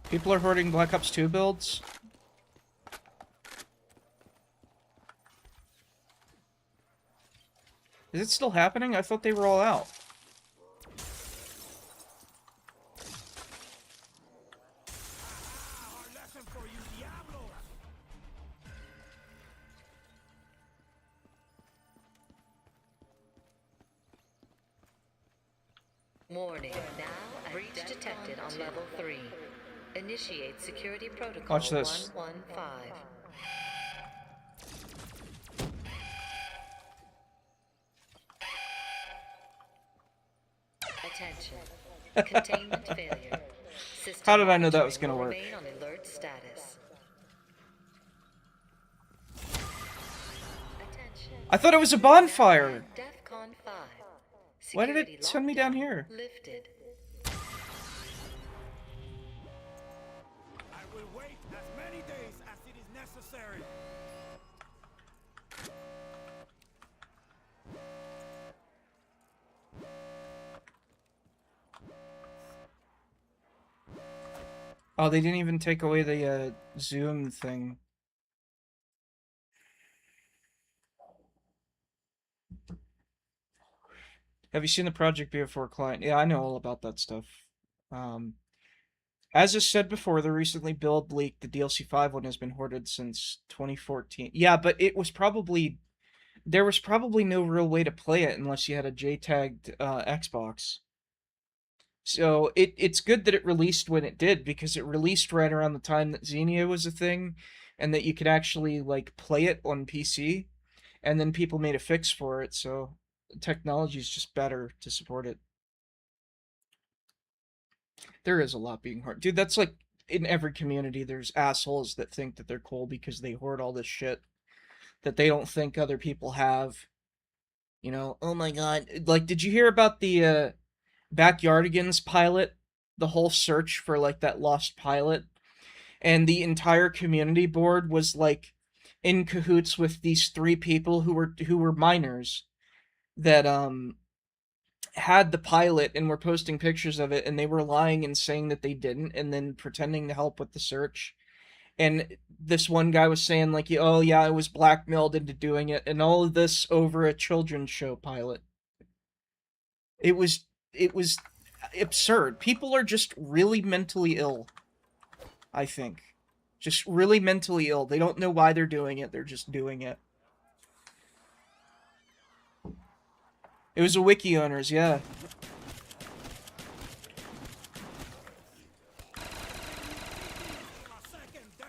People are hoarding Black Ops 2 builds. Is it still happening? I thought they were all out. Our lesson for you, Diablos! Warning. Now breach detected on level 3. Initiate security protocol Watch this. 115. Attention. Containment failure. System How did I know that was monitoring gonna will work? Remain on alert status. Attention. I thought it was a We are now bonfire! at DEFCON 5. Why did it Security send me down lockdown here? Lifted. I will wait as many days as it is necessary. Oh, they didn't even take away the zoom thing. Have you seen the Project BO4 client? Yeah, I know all about that stuff. As I said before, the recently build leaked the DLC 5 one has been hoarded since 2014. Yeah, but it was probably there was probably no real way to play it unless you had a JTAG'd Xbox. So it's good that it released when it did, because it released right around the time that Xenia was a thing, and that you could actually like play it on PC, and then people made a fix for it. So technology is just better to support it. There is a lot being hoarded, dude. That's like in every community. There's assholes that think that they're cool because they hoard all this shit that they don't think other people have. You know, oh my god. Like, did you hear about the Backyardigans pilot? The whole search for like that lost pilot, and the entire community board was like in cahoots with these three people who were minors that had the pilot and were posting pictures of it, and they were lying and saying that they didn't, and then pretending to help with the search. And this one guy was saying like, oh yeah, I was blackmailed into doing it, and all of this over a children's show pilot. It was absurd. People are just really mentally ill, I think. Just really mentally ill. They don't know why they're doing it. They're just doing it. It was a wiki owners, yeah. A second death.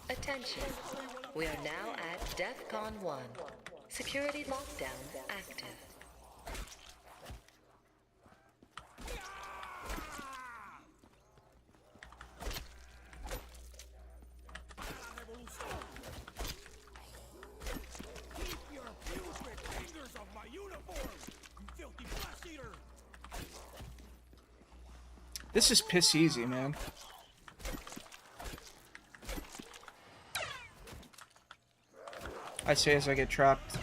Attention. We are now at DEFCON 1. Security lockdown active. Keep your putrid fingers off my uniform, you filthy flesh eater. This is piss easy, man. I say as I get trapped.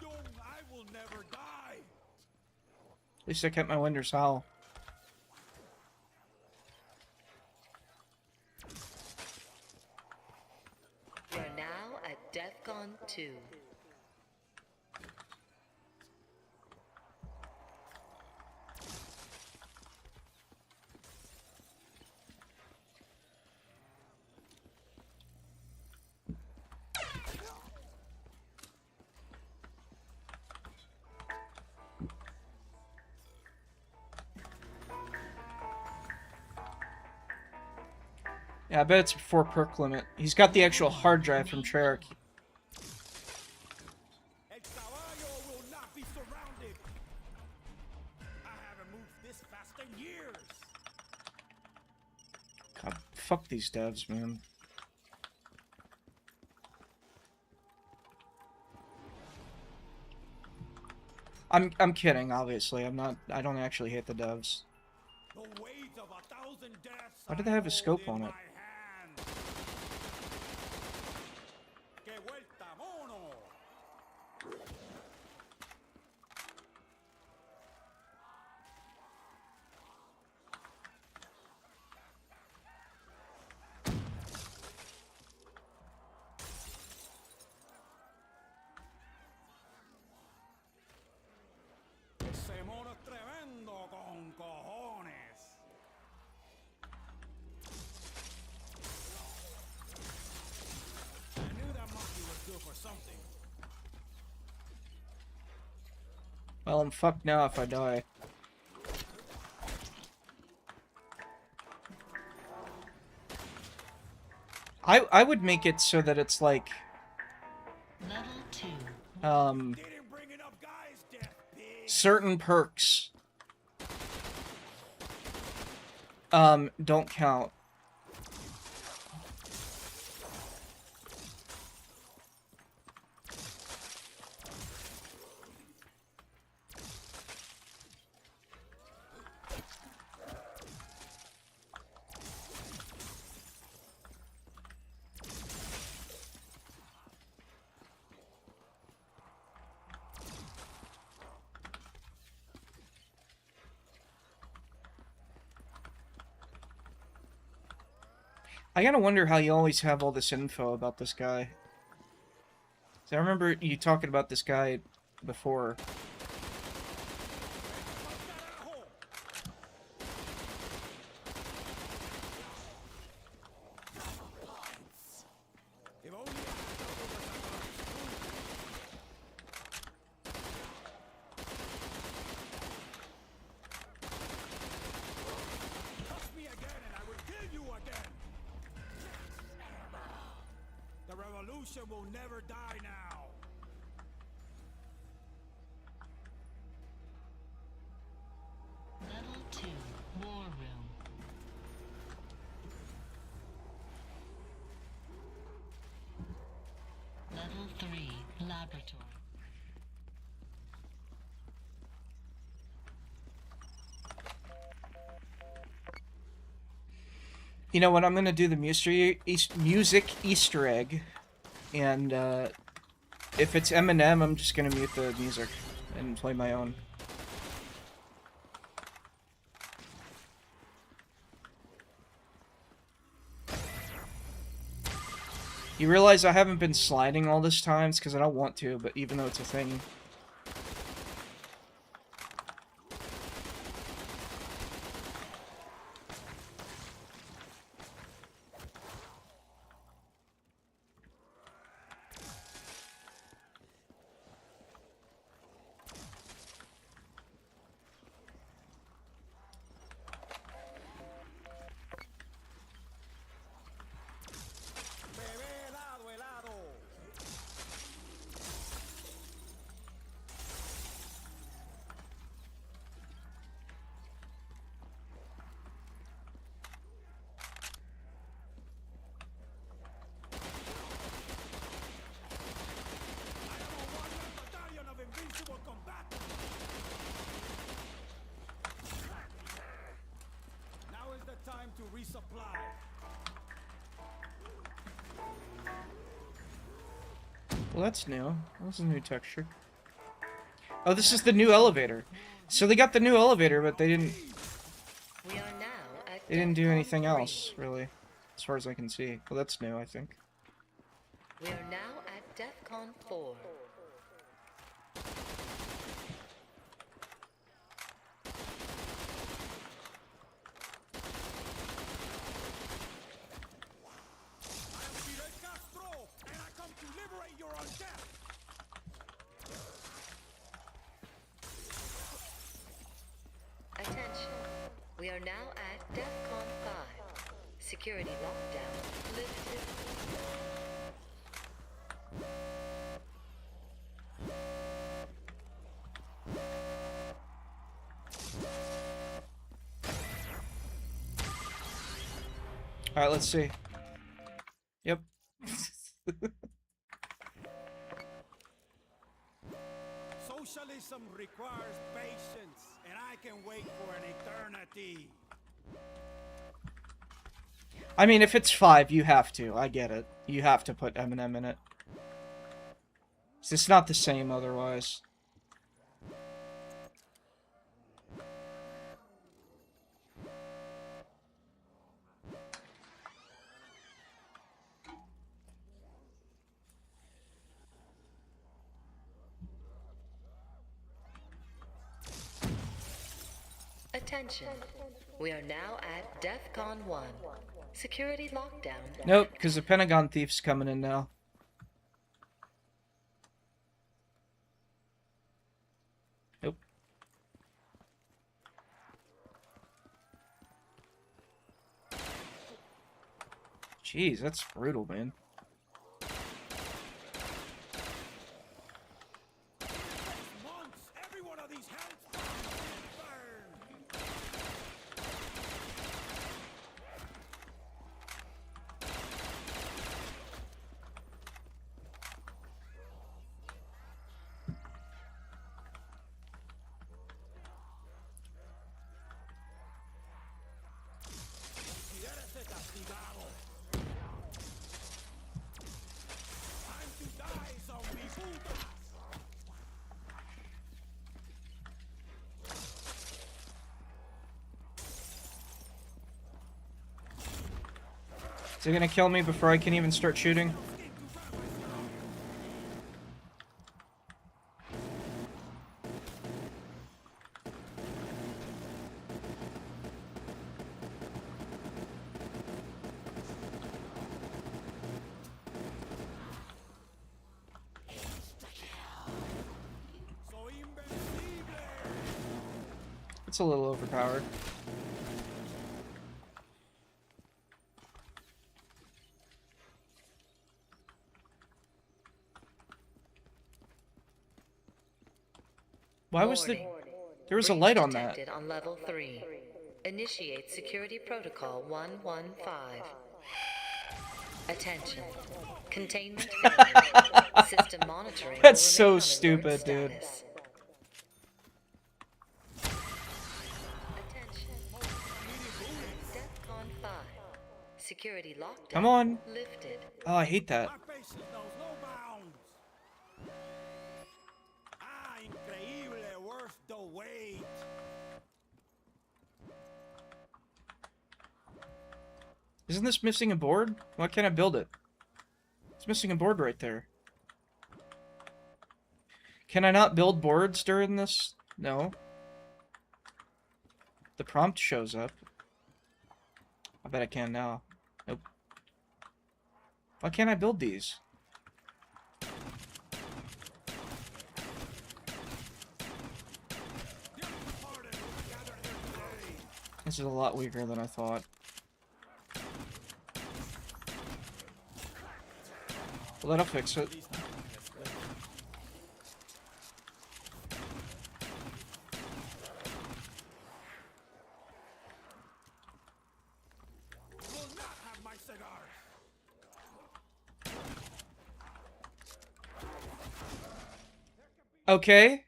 Revolution, I will never die. At least I kept my winters howl. We are now at DEFCON 2. Yeah, I bet it's before perk limit. He's got the actual hard drive from Treyarch. El caballo will not be surrounded. I haven't moved this fast in years. God, fuck these devs, man. I'm kidding, obviously. I don't actually hate the devs. The weight of 1,000 deaths. Why do they have a scope on it? Que vuelta, mono. Ese mono es tremendo con cojones. I knew that monkey was good for something. Well, I'm fucked now if I die. I would make it so that it's like Level 2. Didn't bring enough guys, death pig. certain perks don't count. I gotta wonder how you always have all this info about this guy. So I remember you talking about this guy before. If only I had touch me again and I will kill you again. The revolution will never die now. Level 2. War room. Level 3. Laboratory. You know what? I'm gonna do the music Easter egg, and if it's Eminem, I'm just gonna mute the music and play my own. You realize I haven't been sliding all this time? It's because I don't want to, but even though it's a thing. Bebé helado, helado. Battalion of invincible combatants. Now is the time to resupply. Well, that's new. That's a new texture. Oh, this is the new elevator. So they got the new elevator, but they didn't We are now at do DEFCON anything 3. else, really. As far as I can see. Well, that's new, I think. We are now at DEFCON 4. I am Fidel Castro, and I come to liberate your undead. Attention. We are now at DEFCON 5. Security lockdown lifted. Alright, let's see. Yep. Socialism requires patience, and I can wait for an eternity. I mean, if it's 5, you have to. I get it. You have to put Eminem in it. It's not the same otherwise. Attention. We are now at DEFCON 1. Security lockdown. Nope, because the Pentagon Thief's coming in now. Nope. Jeez, that's brutal, man. Months, every one of these hells burn. Quieres castigado. Time to die, zombie putas. Is he gonna kill me before I can even start shooting? Soy invencible. It's a little overpowered. Why was the... There was a Breach light on that. detected on level 3. Initiate security protocol 115. Attention. Containment failure. System monitoring. That's will so remain on alert stupid, dude. status. Attention. DEFCON 5. Security lockdown Come on. lifted. Oh, I hate that. My patience knows no bounds. Ah, increíble, worth the wait. Isn't this missing a board? Why can't I build it? It's missing a board right there. Can I not build boards during this? No. The prompt shows up. I bet I can now. Nope. Why can't I build these? This is a lot weaker than I thought. Well, that'll fix it. Will not have my cigars. Okay.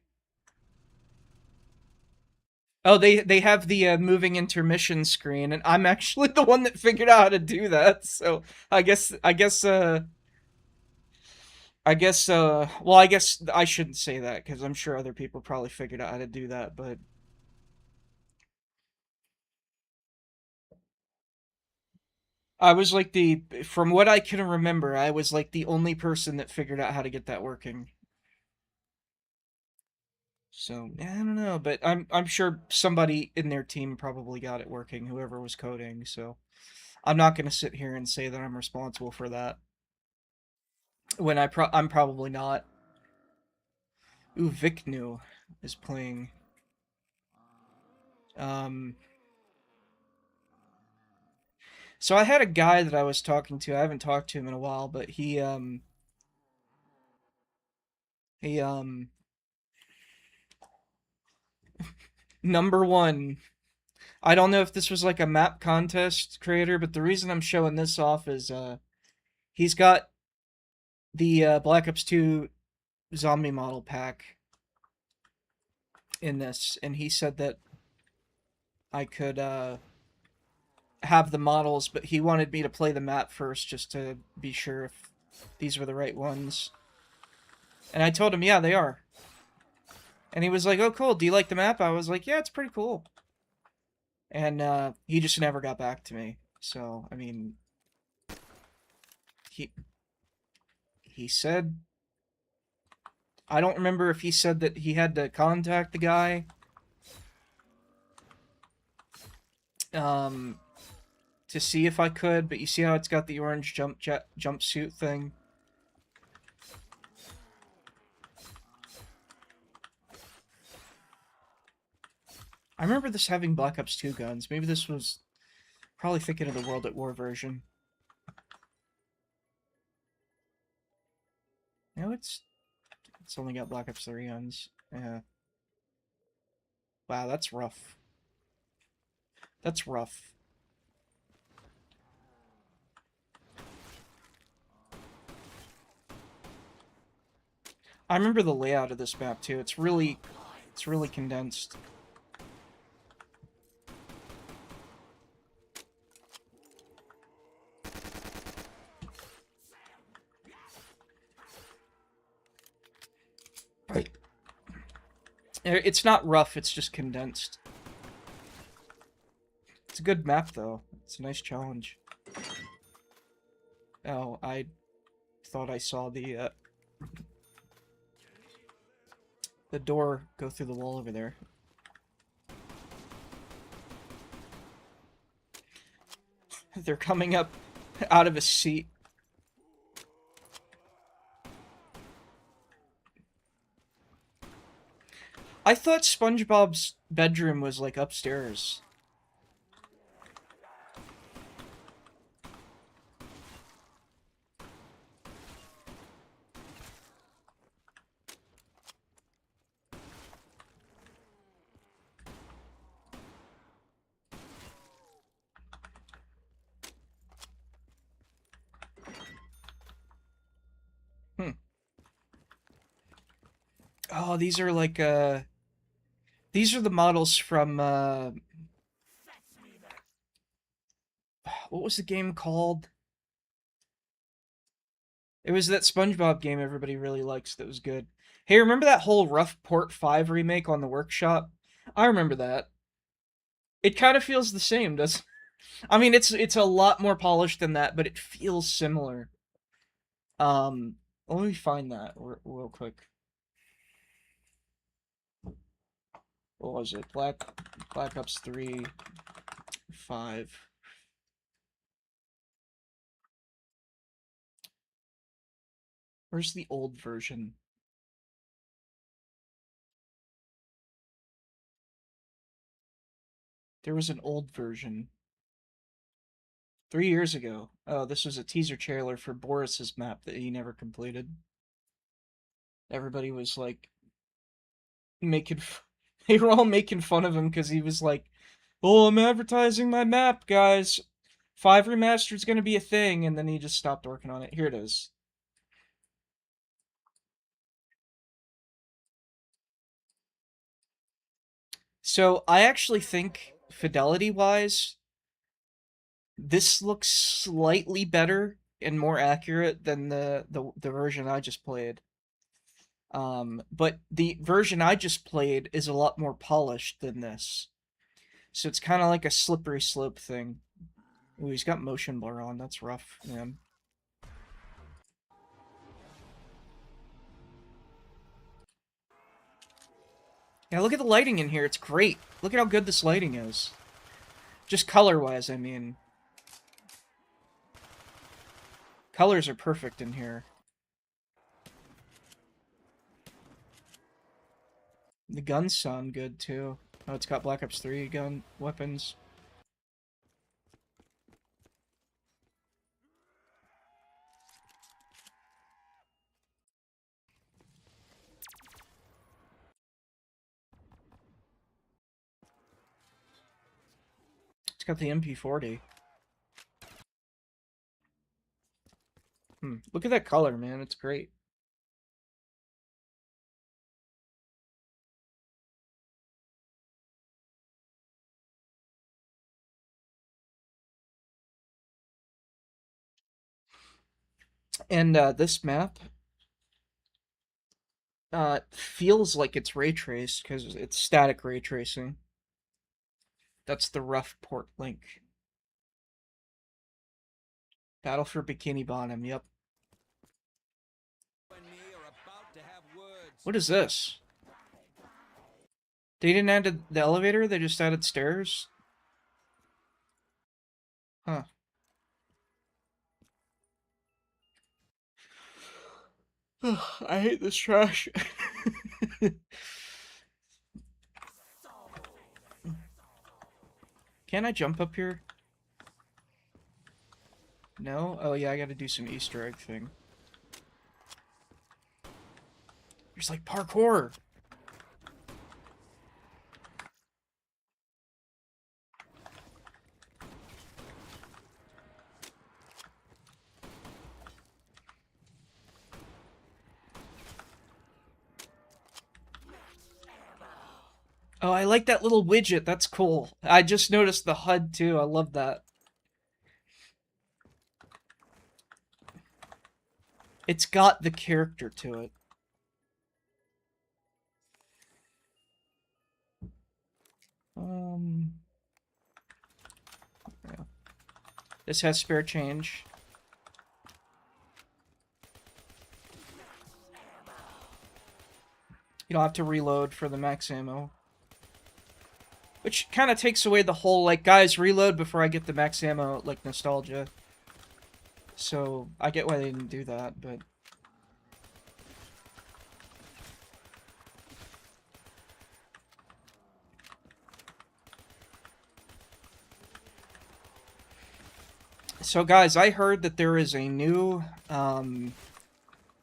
Oh, they have the moving intermission screen, and I'm actually the one that figured out how to do that. So I guess well, I guess I shouldn't say that because I'm sure other people probably figured out how to do that, but I was like from what I can remember, I was like the only person that figured out how to get that working. So, I don't know, but I'm sure somebody in their team probably got it working, whoever was coding, so I'm not going to sit here and say that I'm responsible for that. When I'm probably not. Ooh, Vicnu is playing. So I had a guy that I was talking to. I haven't talked to him in a while, but he number one. I don't know if this was like a map contest creator, but the reason I'm showing this off is he's got the Black Ops 2 zombie model pack in this, and he said that I could have the models, but he wanted me to play the map first just to be sure if these were the right ones. And I told him, yeah, they are. And he was like, oh, cool, do you like the map? I was like, yeah, it's pretty cool. And he just never got back to me. So, I mean, he said, I don't remember if he said that he had to contact the guy to see if I could, but you see how it's got the orange jumpsuit thing? I remember this having Black Ops 2 guns. Maybe this was probably thinking of the World at War version. No, it's only got Black Ops 3 guns. Yeah. Wow, that's rough. That's rough. I remember the layout of this map too. It's really condensed. Right. It's not rough, it's just condensed. It's a good map though. It's a nice challenge. Oh, I thought I saw the door go through the wall over there. They're coming up out of a seat. I thought SpongeBob's bedroom was like upstairs. Oh, these are like these are the models from what was the game called? It was that SpongeBob game everybody really likes that was good. Hey, remember that whole Rough Port 5 remake on the workshop? I remember that. It kind of feels the same, doesn't I mean, it's a lot more polished than that, but it feels similar. Let me find that real quick. What was it? Black Ops 3 5. Where's the old version? There was an old version. 3 years ago. Oh, this was a teaser trailer for Boris's map that he never completed. Everybody was like making they were all making fun of him because he was like, oh, I'm advertising my map, guys. 5 Remastered's gonna be a thing, and then he just stopped working on it. Here it is. So I actually think fidelity-wise, this looks slightly better and more accurate than the version I just played. But the version I just played is a lot more polished than this. So it's kind of like a slippery slope thing. Ooh, he's got motion blur on. That's rough, man. Yeah, look at the lighting in here. It's great. Look at how good this lighting is. Just color-wise, I mean. Colors are perfect in here. The guns sound good, too. Oh, it's got Black Ops 3 gun weapons. got the MP40. Look at that color, man. It's great. And this map feels like it's ray traced because it's static ray tracing. That's the rough port link. Battle for Bikini Bottom, yep. What is this? They didn't add the elevator, they just added stairs? Huh. I hate this trash. Can I jump up here? No? Oh yeah, I gotta do some Easter egg thing. There's like parkour! Oh, I like that little widget. That's cool. I just noticed the HUD too. I love that. It's got the character to it. Yeah. This has spare change. You don't have to reload for the max ammo. Which kind of takes away the whole, like, guys, reload before I get the max ammo, like, nostalgia. So, I get why they didn't do that, but... So, guys, I heard that there is a new,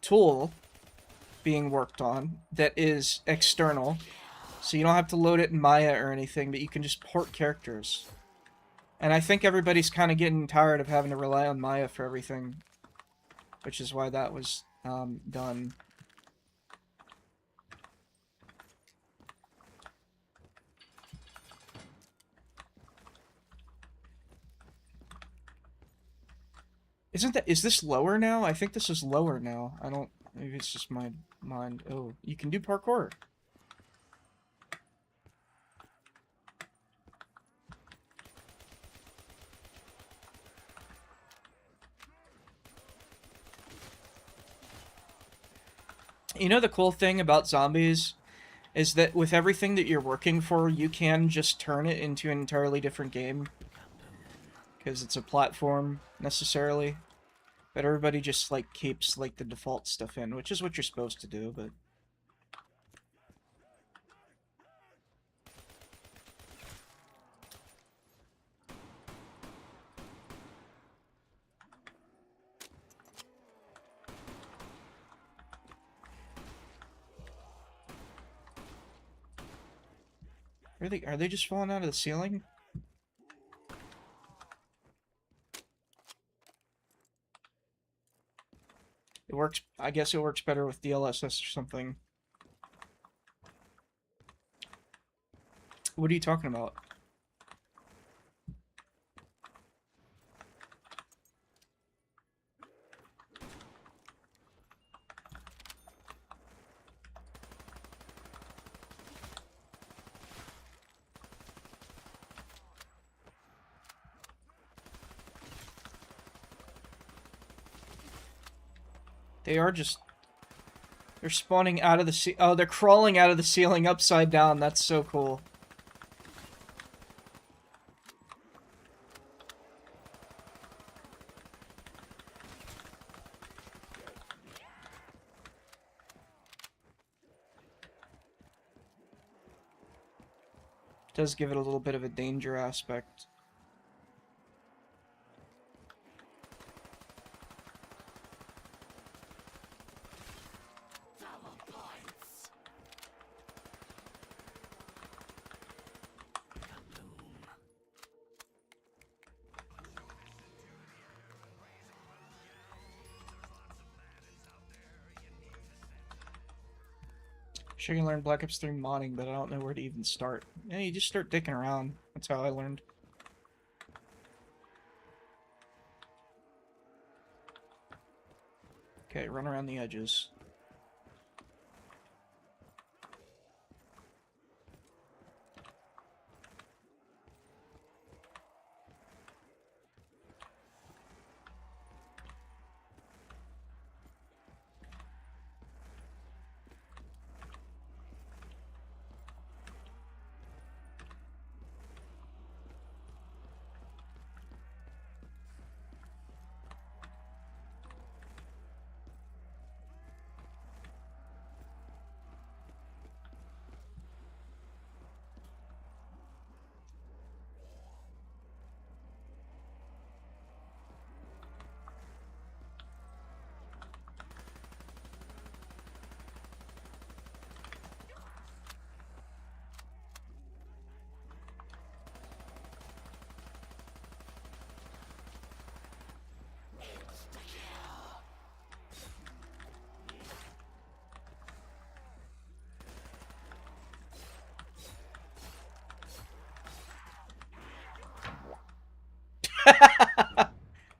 tool being worked on that is external. So you don't have to load it in Maya or anything, but you can just port characters. And I think everybody's kind of getting tired of having to rely on Maya for everything. Which is why that was done. Is this lower now? I think this is lower now. I don't, maybe it's just my mind. Oh, you can do parkour. You know the cool thing about zombies is that with everything that you're working for, you can just turn it into an entirely different game. Because it's a platform, necessarily. But everybody just, like, keeps, like, the default stuff in, which is what you're supposed to do, but... Are they just falling out of the ceiling? It works, I guess it works better with DLSS or something. What are you talking about? They are just... They're spawning out of the oh, they're crawling out of the ceiling upside down. That's so cool. Does give it a little bit of a danger aspect. Wish I could learn Black Ops 3 modding, but I don't know where to even start. Yeah, you just start dicking around. That's how I learned. Okay, run around the edges.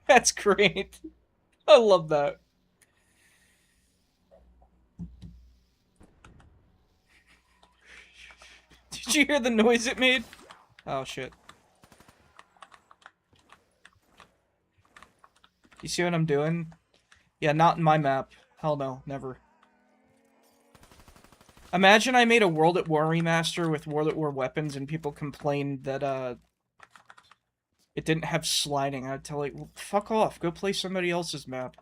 That's great. I love that. Did you hear the noise it made? Oh, shit. You see what I'm doing? Yeah, not in my map. Hell no, never. Imagine I made a World at War remaster with World at War weapons and people complained that, it didn't have sliding. I'd tell it, well, fuck off, go play somebody else's map.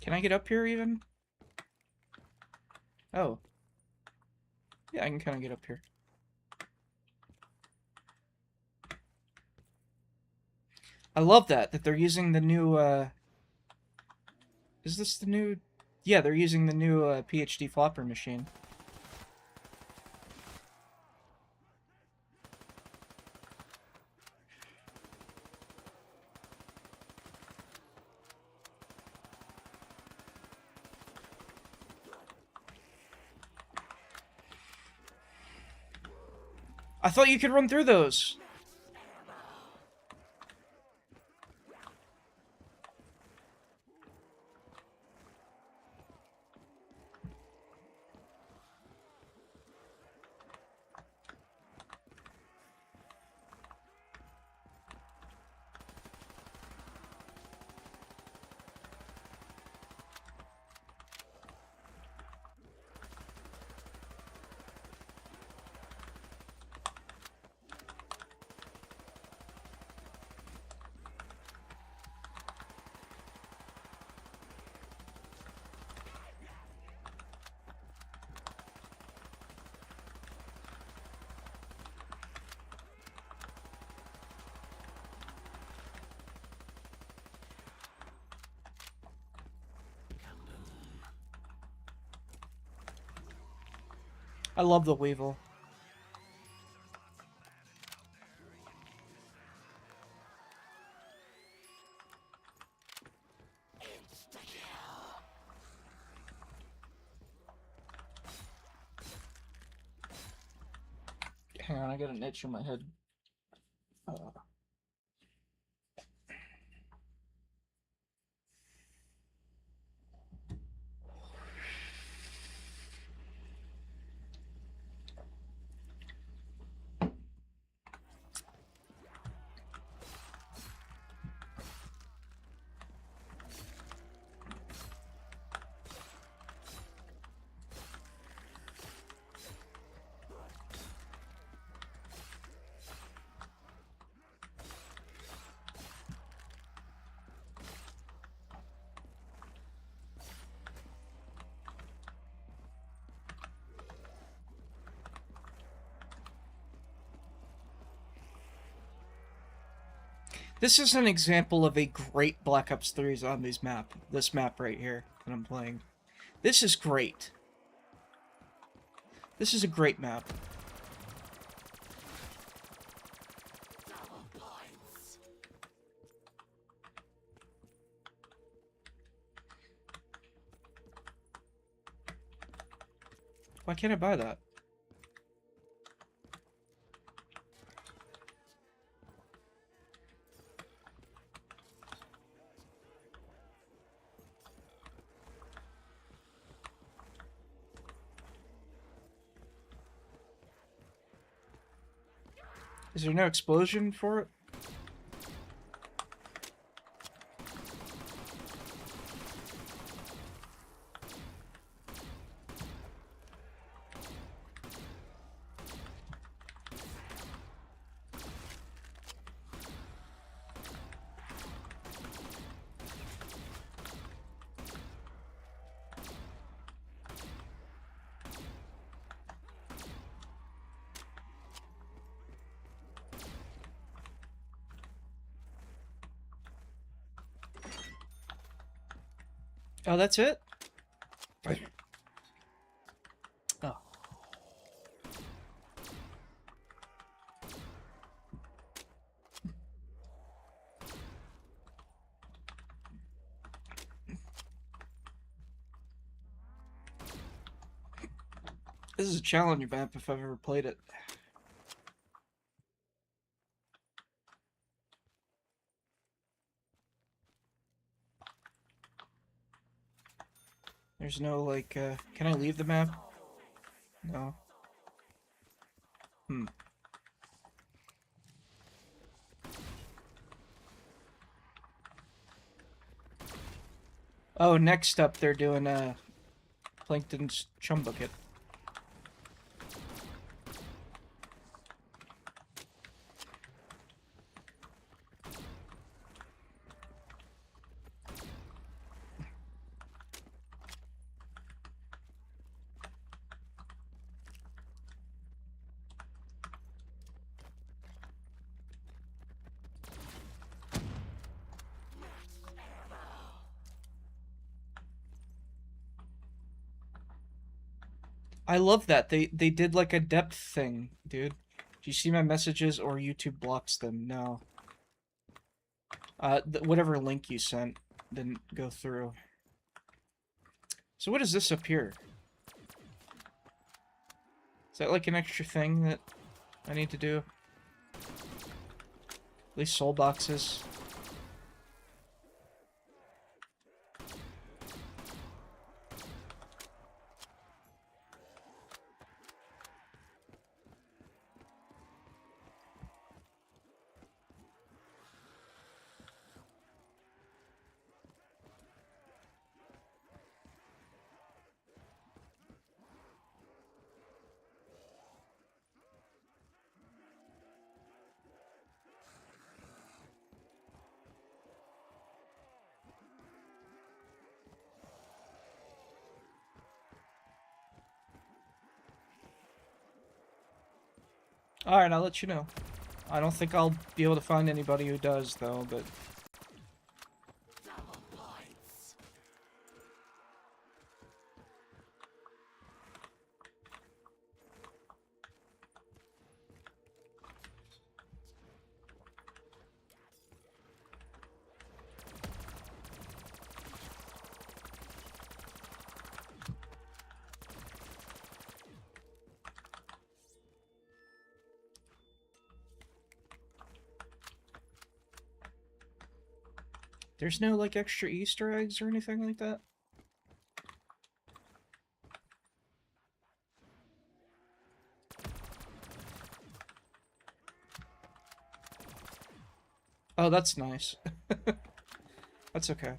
Can I get up here even? Oh. Yeah, I can kind of get up here. I love that they're using the new, Is this the new... Yeah, they're using the new, PhD flopper machine. I thought you could run through those. I love the Weevil. Hang on, I got an itch in my head. This is an example of a great Black Ops 3 Zombies map. This map right here that I'm playing. This is great. This is a great map. Why can't I buy that? Is there no explosion for it? Oh, that's it? Oh. This is a challenge map if I've ever played it. There's no, like, can I leave the map? No. Hmm. Oh, next up they're doing, Plankton's Chum Bucket. I love that. They did like a depth thing, dude. Do you see my messages or YouTube blocks them? No. Whatever link you sent didn't go through. So what is this up here? Is that like an extra thing that I need to do? At least soul boxes. Alright, I'll let you know. I don't think I'll be able to find anybody who does, though, but... There's no, like, extra Easter eggs or anything like that? Oh, that's nice. That's okay.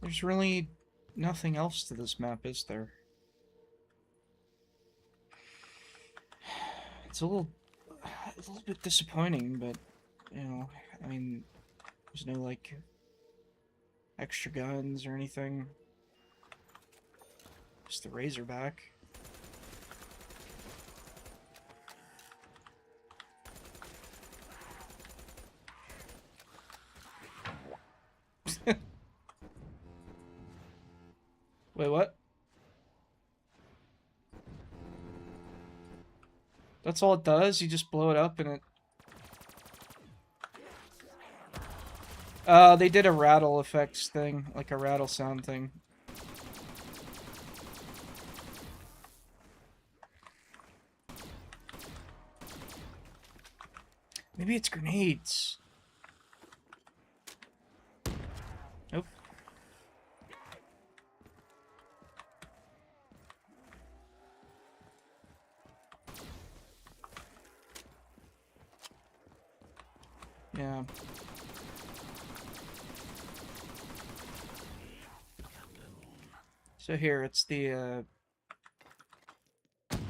There's really nothing else to this map, is there? It's a little bit disappointing, but, you know, I mean, there's no, like, extra guns or anything. Just the Razorback. Wait, what? That's all it does? You just blow it up and it... they did a rattle effects thing, like a rattle sound thing. Maybe it's grenades. Nope. Yeah. So here, it's the, that's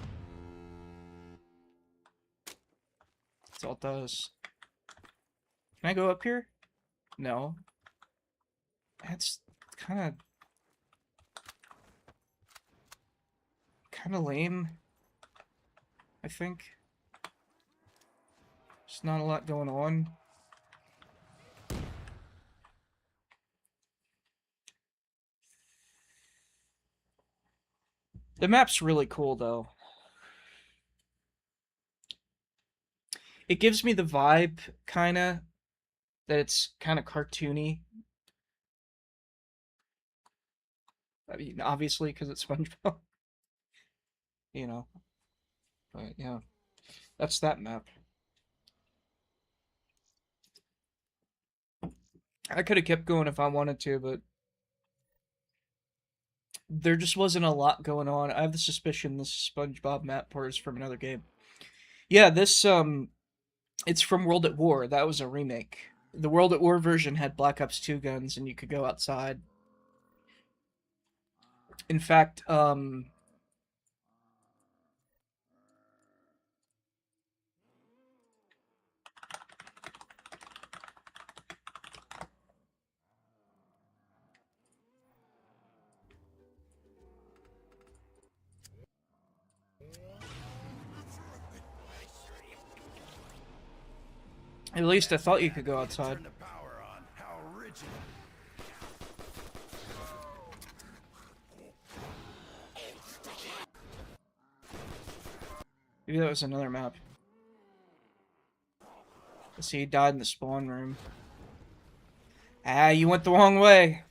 all it does. Can I go up here? No. That's kind of lame, I think. There's not a lot going on. The map's really cool, though. It gives me the vibe, kinda, that it's kind of cartoony. I mean, obviously, because it's SpongeBob. You know. But, yeah. That's that map. I could have kept going if I wanted to, but there just wasn't a lot going on. I have the suspicion this SpongeBob map part is from another game. Yeah, this, it's from World at War. That was a remake. The World at War version had Black Ops 2 guns, and you could go outside. In fact, at least I thought you could go outside. Turn the power on. How original. Maybe that was another map. Let's see, he died in the spawn room. Ah, you went the wrong way.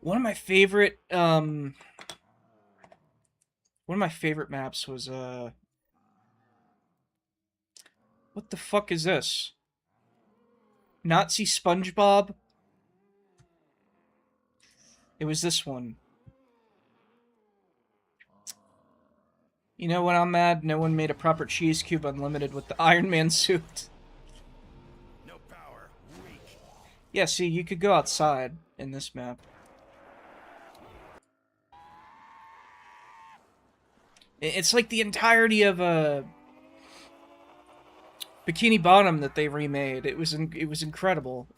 One of my favorite maps was what the fuck is this? Nazi SpongeBob? It was this one. You know when I'm mad, no one made a proper cheese cube unlimited with the Iron Man suit. No power. Weak. Yeah, see, you could go outside in this map. It's like the entirety of Bikini Bottom that they remade. It was incredible.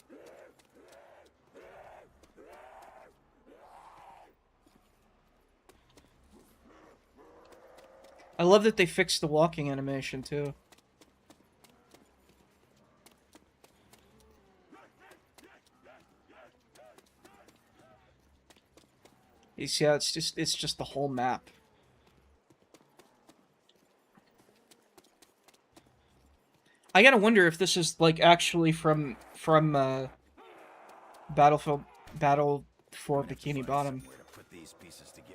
I love that they fixed the walking animation too. You see how it's just the whole map. I gotta wonder if this is like actually from Battle for Bikini Bottom. Where to put these pieces together.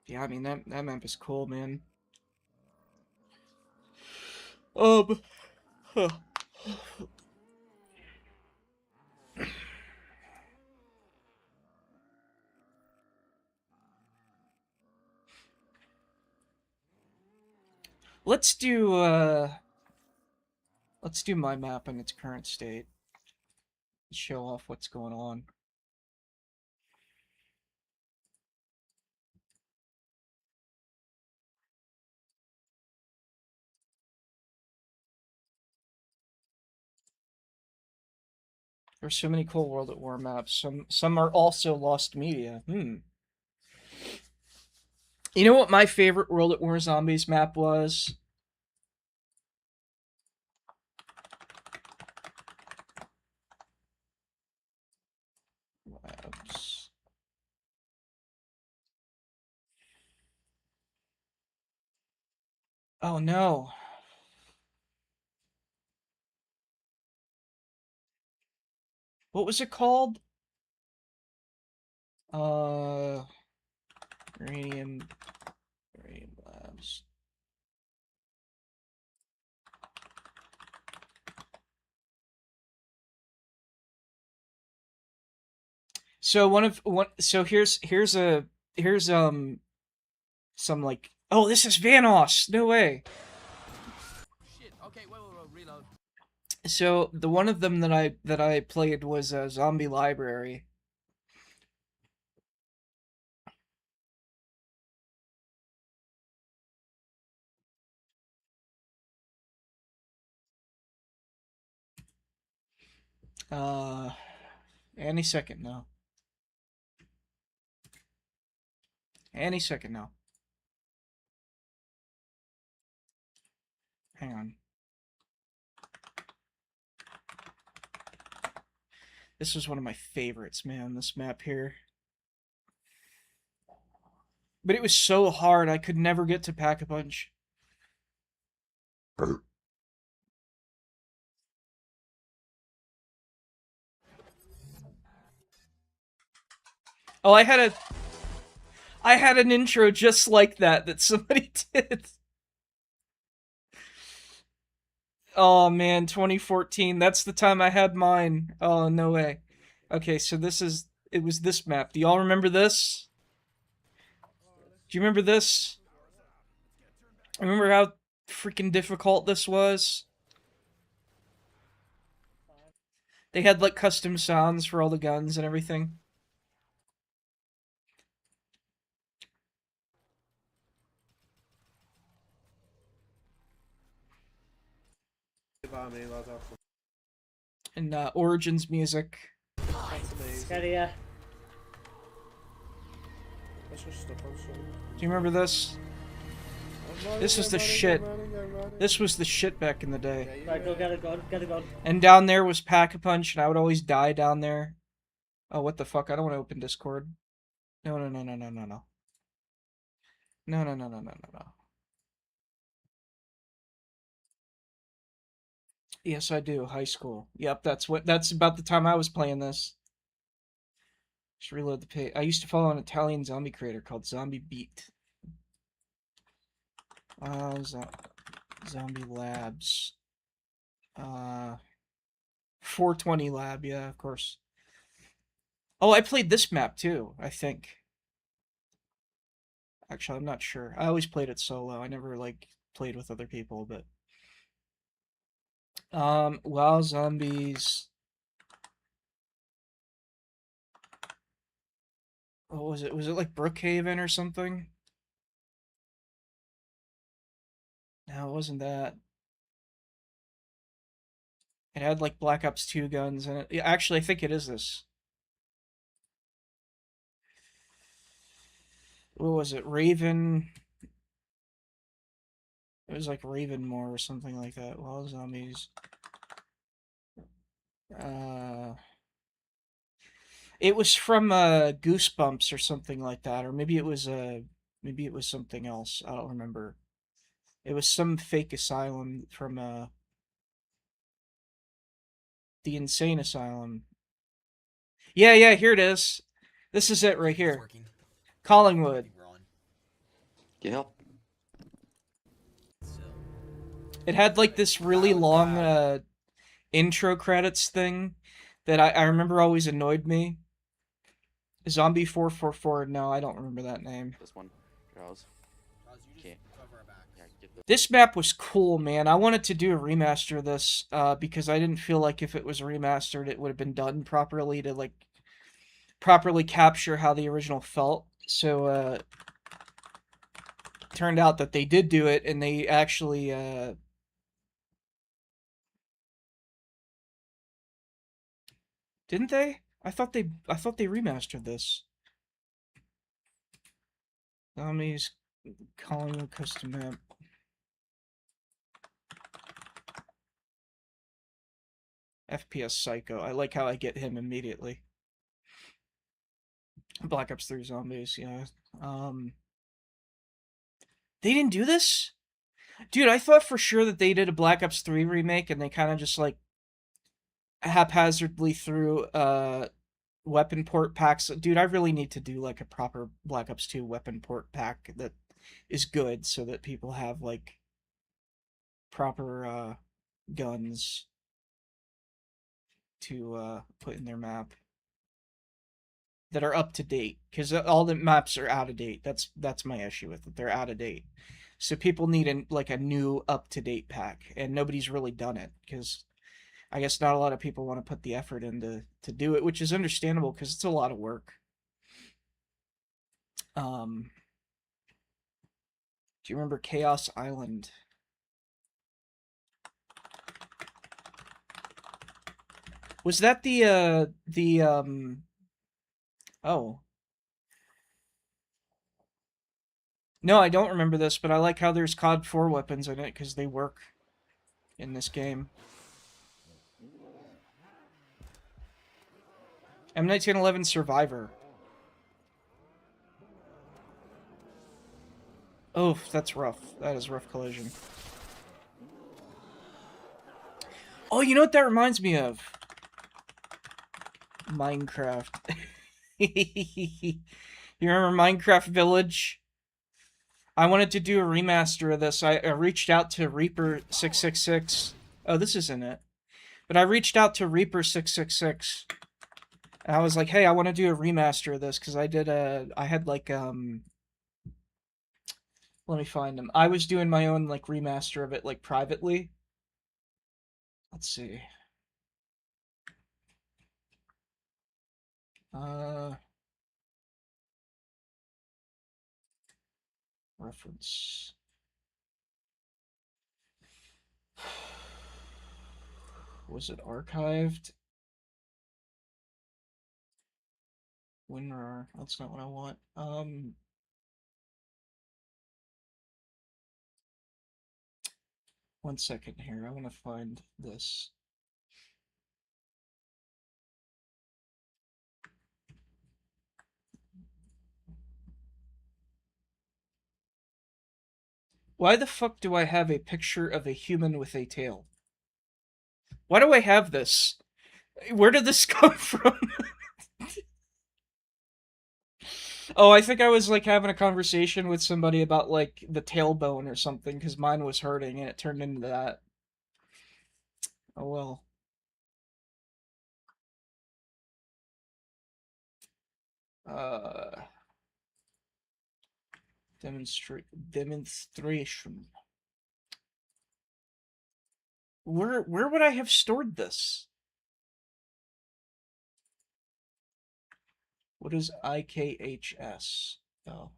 Yeah, I mean that map is cool, man. Huh. Let's do my map in its current state. Show off what's going on. There's so many cool World at War maps. Some are also lost media. You know what my favorite World at War Zombies map was? Labs. Oh no. What was it called? Uranium Labs. So here's some like, oh, this is Vanoss. No way. Shit. Okay, wait, reload. So the one of them that I played was a Zombie Library. Any second now. Any second now. Hang on. This was one of my favorites, man, this map here. But it was so hard, I could never get to Pack-a-Punch. Oh, I had an intro just like that somebody did. Oh man, 2014. That's the time I had mine. Oh, no way. Okay, so it was this map. Do y'all remember this? Do you remember this? Remember how freaking difficult this was? They had like custom sounds for all the guns and everything. And Origins music. Scarier. Do you remember this? This was the shit. This was the shit back in the day. Right, go get a gun, get a gun. And down there was Pack-a-Punch, and I would always die down there. Oh, what the fuck? I don't want to open Discord. No. No. Yes, I do. High school. Yep, that's about the time I was playing this. Just reload the page. I used to follow an Italian zombie creator called Zombie Beat. Zombie Labs. 420 Lab, yeah, of course. Oh, I played this map too, I think. Actually, I'm not sure. I always played it solo. I never, like, played with other people, but... WoW Zombies... What was it? Was it like Brookhaven or something? No, it wasn't that. It had like Black Ops 2 guns in it. Yeah, actually, I think it is this. What was it? Raven... It was like Ravenmore or something like that. WoW Zombies... It was from Goosebumps or something like that, or maybe it was something else. I don't remember. It was some fake asylum from the Insane Asylum. Yeah, here it is. This is it right here. Collingwood. Yeah. It had like this really long intro credits thing that I remember always annoyed me. Zombie 444. No, I don't remember that name. This one. Charles. You just Okay. cover our backs. Yeah, get this. This map was cool, man. I wanted to do a remaster of this because I didn't feel like if it was remastered, it would have been done properly to like properly capture how the original felt. So turned out that they did do it, and they actually didn't they? I thought they remastered this. Zombies calling a custom map. FPS Psycho. I like how I get him immediately. Black Ops 3 Zombies, yeah. They didn't do this? Dude, I thought for sure that they did a Black Ops 3 remake and they kind of just like haphazardly threw weapon port packs. Dude, I really need to do like a proper Black Ops 2 weapon port pack that is good so that people have like proper guns to put in their map that are up to date, because all the maps are out of date. That's my issue with it. They're out of date, so people need a new up to date pack, and nobody's really done it because I guess not a lot of people want to put the effort in to do it, which is understandable because it's a lot of work. Do you remember Chaos Island? Was that the oh. No, I don't remember this, but I like how there's COD 4 weapons in it because they work in this game. M1911 Survivor. Oh, that's rough. That is rough collision. Oh, you know what that reminds me of? Minecraft. You remember Minecraft Village? I wanted to do a remaster of this. I reached out to Reaper666. Oh, this isn't it. But I reached out to Reaper666. And I was like, hey, I want to do a remaster of this because I had like, let me find them. I was doing my own like remaster of it like privately. Let's see. Reference. Was it archived? WinRAR. That's not what I want. One second here. I want to find this. Why the fuck do I have a picture of a human with a tail? Why do I have this? Where did this come from? Oh, I think I was like having a conversation with somebody about like the tailbone or something because mine was hurting and it turned into that. Oh well. Uh, demonstration. Where would I have stored this? What is IKHS? Oh.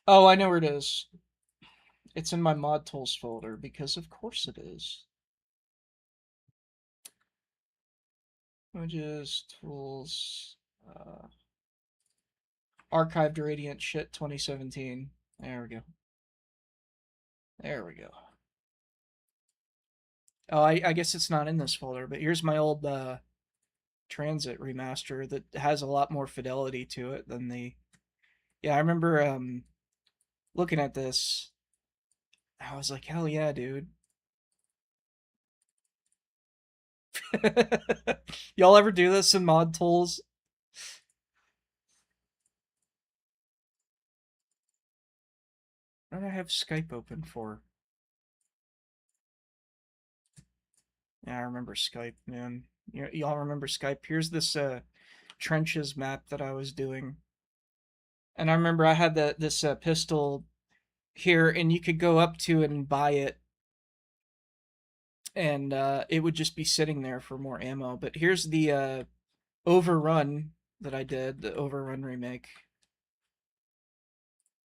Oh, I know where it is. It's in my mod tools folder because of course it is. Images, tools, archived radiant shit 2017. There we go. There we go. Oh, I guess it's not in this folder, but here's my old Transit remaster that has a lot more fidelity to it than the... Yeah, I remember looking at this. I was like, hell yeah, dude. Y'all ever do this in mod tools? What do I have Skype open for? Yeah, I remember Skype, man. Y'all remember Skype? Here's this trenches map that I was doing. And I remember I had this pistol here, and you could go up to it and buy it, and it would just be sitting there for more ammo. But here's the overrun that I did, the overrun remake.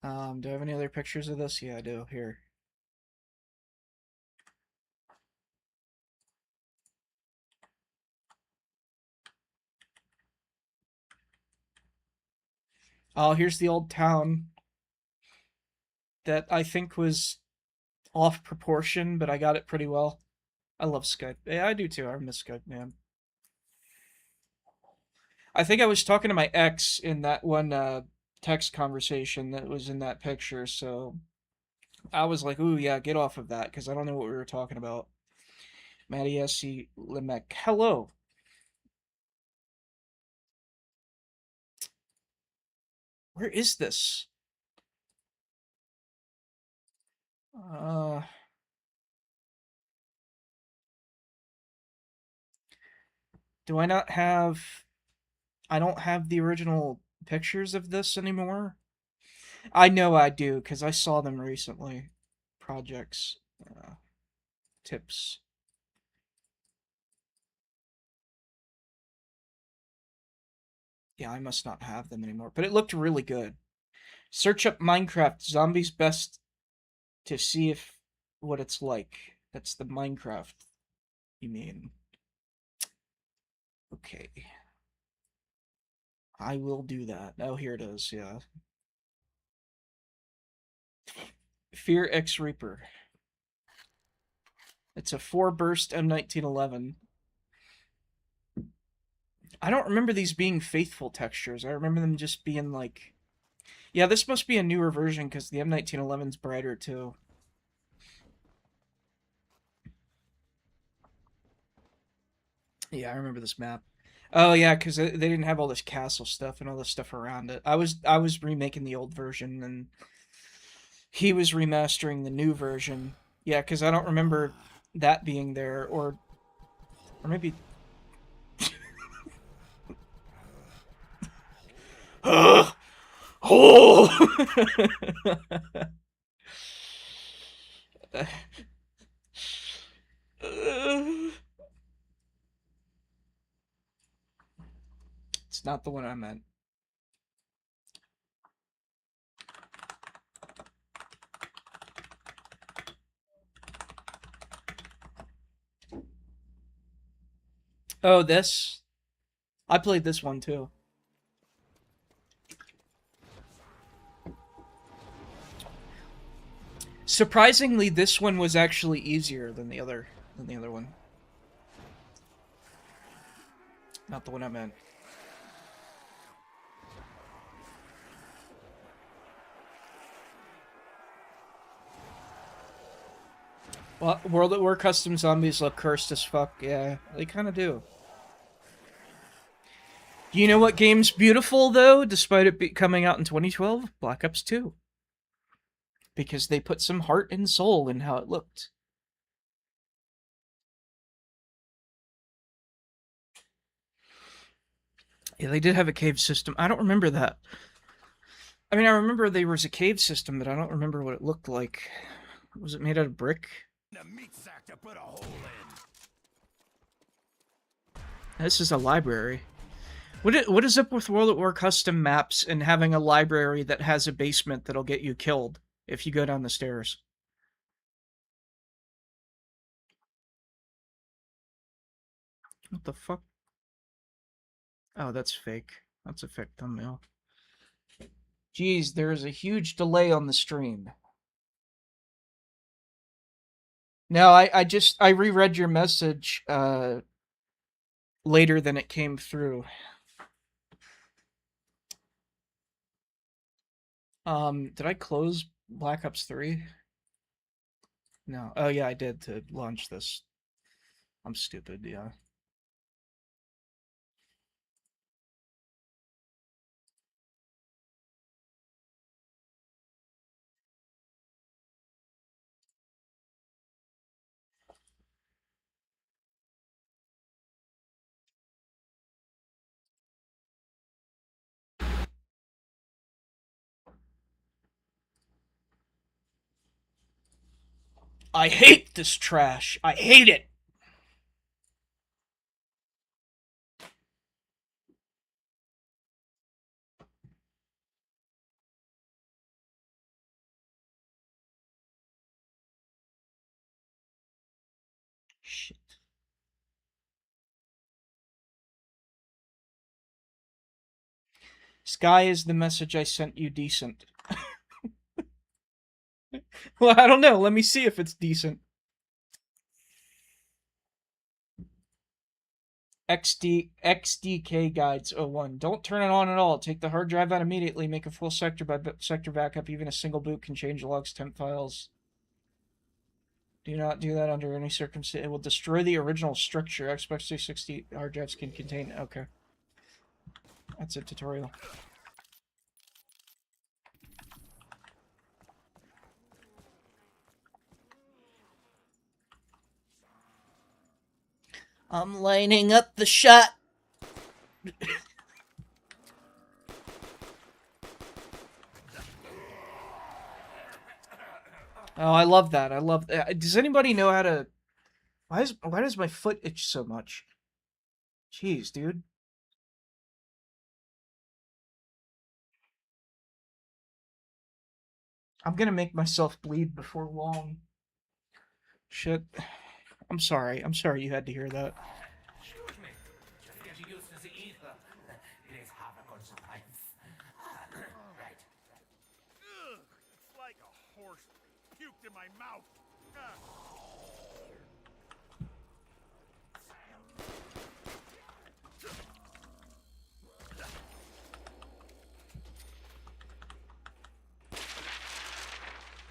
Do I have any other pictures of this? Yeah, I do. Here. Oh, here's the old town that I think was off proportion, but I got it pretty well. I love Skype. Yeah, I do too. I miss Skype, man. I think I was talking to my ex in that one text conversation that was in that picture, so I was like, ooh, yeah, get off of that, because I don't know what we were talking about. Maddie S.C. Lemec. Hello. Where is this? Uh, do I not have... I don't have the original pictures of this anymore? I know I do, because I saw them recently. Projects. Tips. Yeah, I must not have them anymore. But it looked really good. Search up Minecraft Zombies Best to see if what it's like. That's the Minecraft, you mean. Okay. I will do that. Oh, here it is, yeah. Fear X Reaper. It's a 4-burst M1911. I don't remember these being faithful textures. I remember them just being like... Yeah, this must be a newer version because the M1911's brighter too. Yeah, I remember this map. Oh yeah, because they didn't have all this castle stuff and all this stuff around it. I was remaking the old version, and he was remastering the new version. Yeah, because I don't remember that being there, or maybe. Oh! It's not the one I meant. Oh, this? I played this one too. Surprisingly, this one was actually easier than the other one. Not the one I meant. Well, World at War custom zombies look cursed as fuck. Yeah, they kind of do. You know what game's beautiful though, despite it coming out in 2012? Black Ops 2. Because they put some heart and soul in how it looked. Yeah, they did have a cave system. I don't remember that. I mean, I remember there was a cave system, but I don't remember what it looked like. Was it made out of brick? This is a library. What is up with World at War custom maps and having a library that has a basement that'll get you killed if you go down the stairs? What the fuck? Oh, that's fake. That's a fake thumbnail. Geez, there is a huge delay on the stream. No, I reread your message later than it came through. Did I close Black Ops 3? No. Oh yeah, I did to launch this. I'm stupid, yeah. I hate this trash. I hate it. Shit. Sky is the message I sent you decent. Well, I don't know. Let me see if it's decent. XDK Guides 01. Don't turn it on at all. Take the hard drive out immediately. Make a full sector by sector backup. Even a single boot can change logs, temp files. Do not do that under any circumstance. It will destroy the original structure. Xbox 360 hard drives can contain. Okay. That's a tutorial. I'm lining up the shot. Oh, I love that. I love that. Does anybody know how to... Why does my foot itch so much? Jeez, dude. I'm gonna make myself bleed before long. Shit. I'm sorry. I'm sorry you had to hear that. Excuse me. Just getting used to the ether. It is half a good surprise. Right. Ugh, it's like a horse puked in my mouth.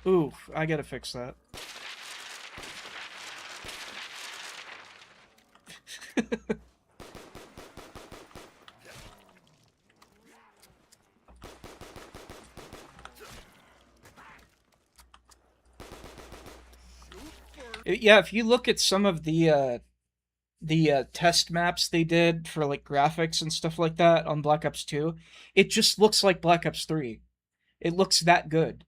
Oof, I gotta fix that. Yeah, if you look at some of the test maps they did for like graphics and stuff like that on Black Ops 2, it just looks like Black Ops 3. It looks that good.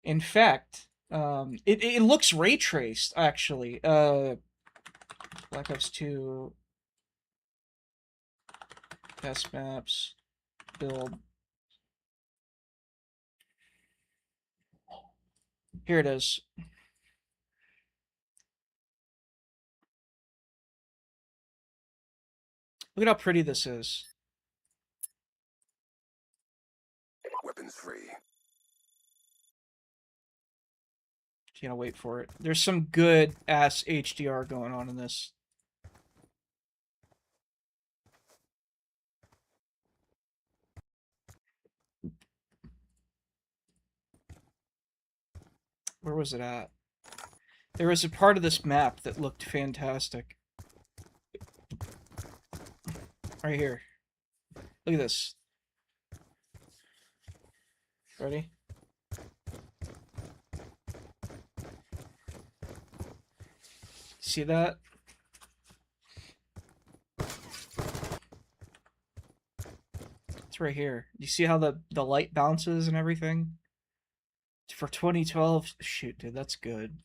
In fact, it looks ray traced actually. Black Ops 2 test maps build. Here it is. Look at how pretty this is. Weapons free. Just gonna wait for it. There's some good ass HDR going on in this. Where was it at? There was a part of this map that looked fantastic. Right here. Look at this. Ready? See that? It's right here. You see how the light bounces and everything? For 2012, shoot, dude, that's good.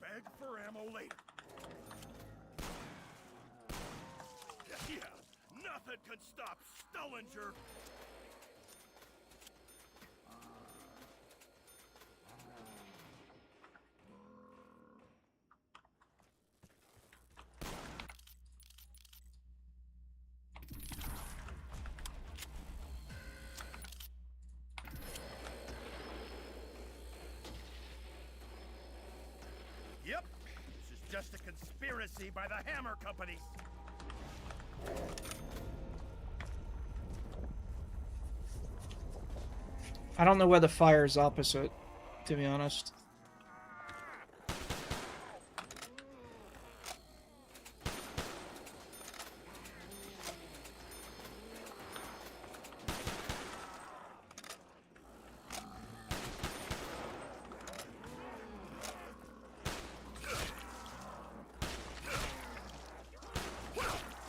Beg for ammo later. Yeah, nothing can stop Stullinger. Yep, this is just a conspiracy by the Hammer companies. I don't know why the fire's opposite, to be honest.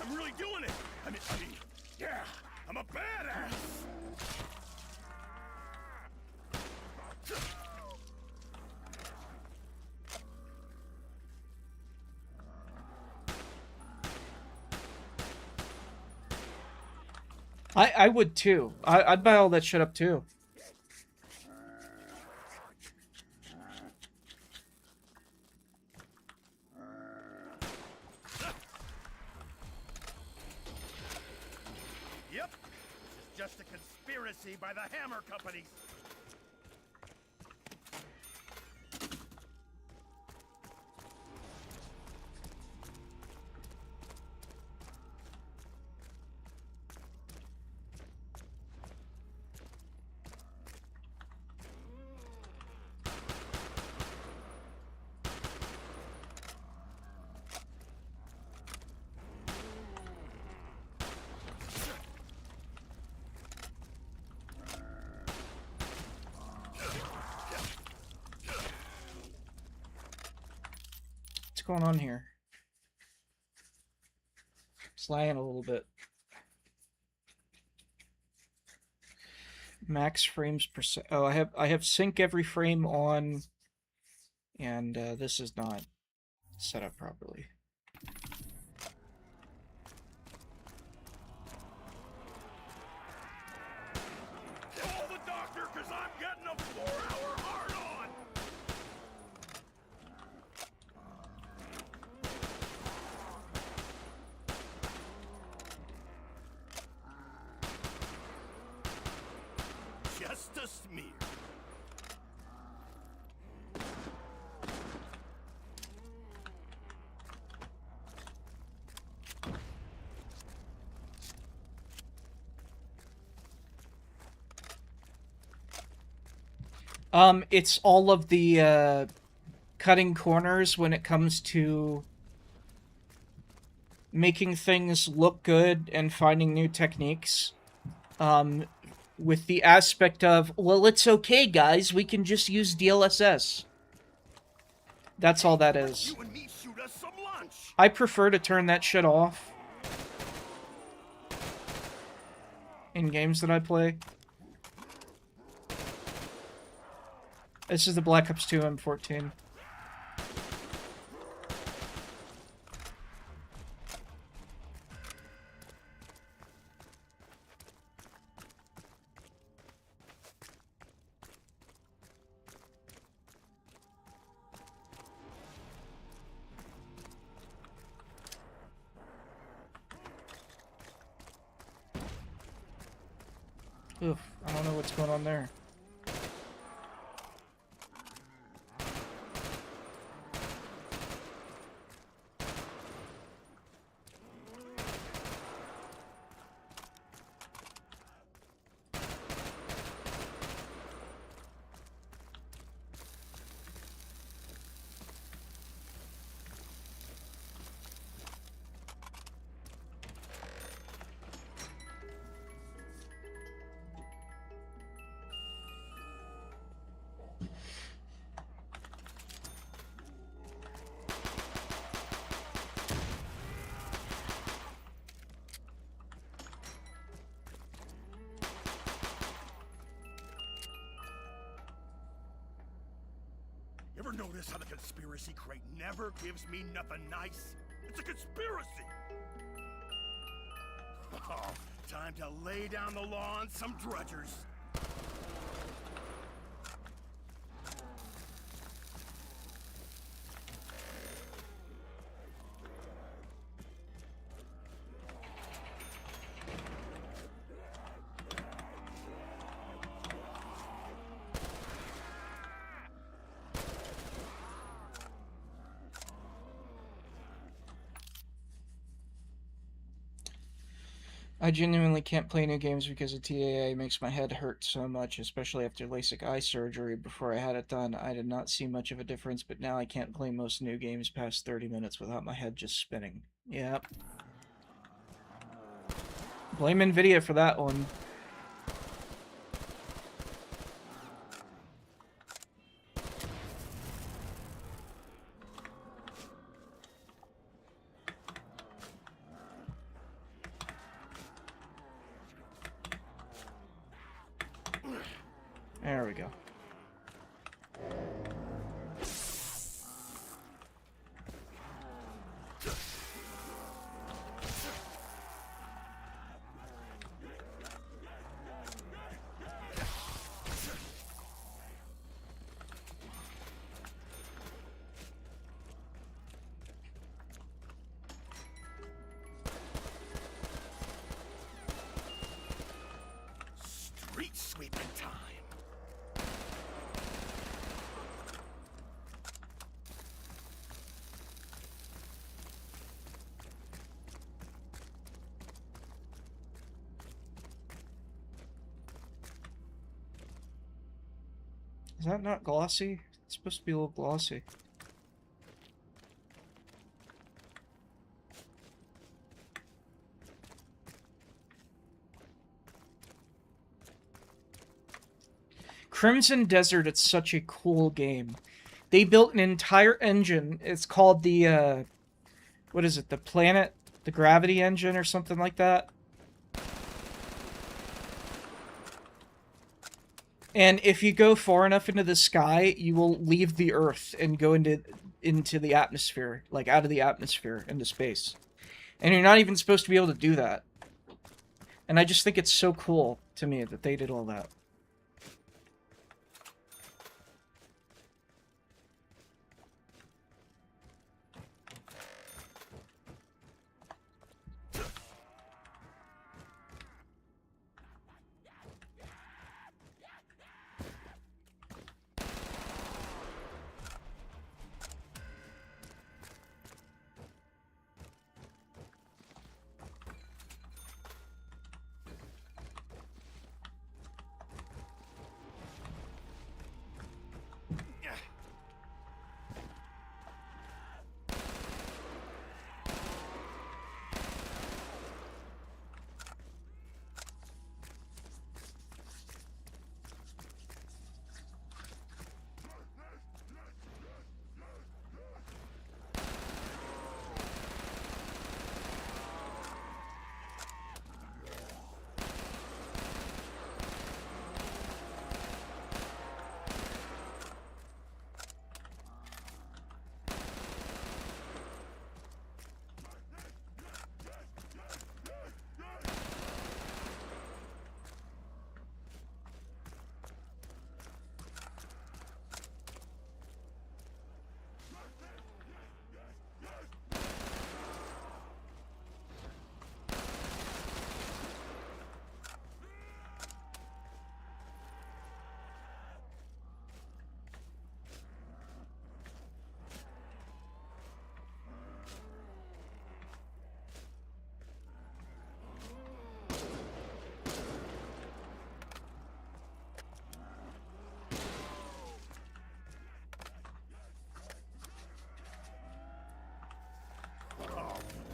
I'm really doing it. I mean, yeah, I'm a badass. I would too. I'd buy all that shit up too. Yep. This is just a conspiracy by the hammer companies. What's going on here? It's lagging a little bit. Max frames per second. Oh, I have sync every frame on, and this is not set up properly. Call the doctor, cause I'm getting a 4-hour hard-on! Just a smear. It's all of the cutting corners when it comes to making things look good and finding new techniques. With the aspect of, well, it's okay, guys, we can just use DLSS. That's all that is. You and me shoot us some lunch. I prefer to turn that shit off in games that I play. This is the Black Ops 2 M14. Oof, I don't know what's going on there. You ever notice how the conspiracy crate never gives me nothing nice? It's a conspiracy! Oh, time to lay down the law on some drudgers. I genuinely can't play new games because of TAA makes my head hurt so much, especially after LASIK eye surgery. Before I had it done, I did not see much of a difference, but now I can't play most new games past 30 minutes without my head just spinning. Yep. Blame NVIDIA for that one. There we go. Is that not glossy? It's supposed to be a little glossy. Crimson Desert, it's such a cool game. They built an entire engine. It's called the, what is it? The Gravity Engine or something like that. And if you go far enough into the sky, you will leave the Earth and go into the atmosphere, like out of the atmosphere into space. And you're not even supposed to be able to do that. And I just think it's so cool to me that they did all that.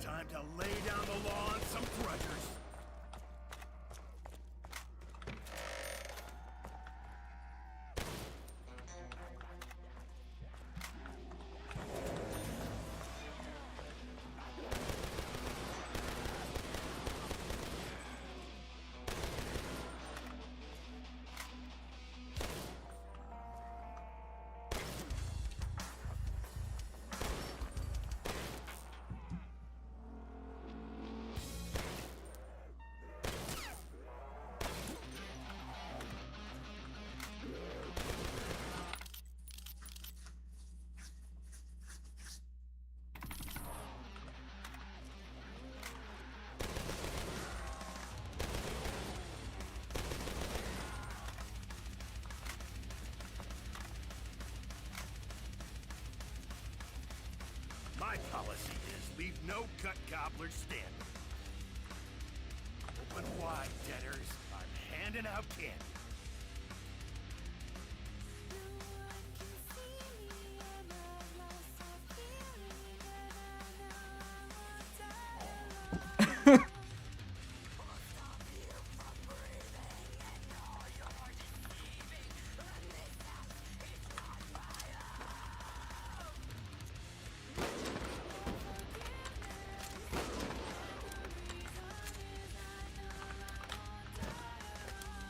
Time to lay down the law on some treasures. My policy is leave no cut gobblers standing. Open wide, debtors. I'm handing out candy.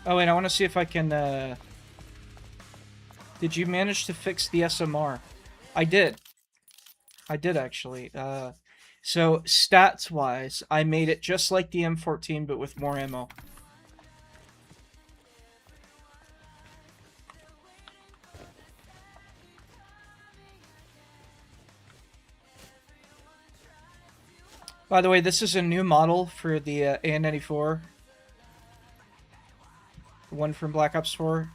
Oh, wait, I want to see if I can, Did you manage to fix the SMR? I did. I did, actually. So, stats-wise, I made it just like the M14, but with more ammo. By the way, this is a new model for the AN-94. The one from Black Ops 4.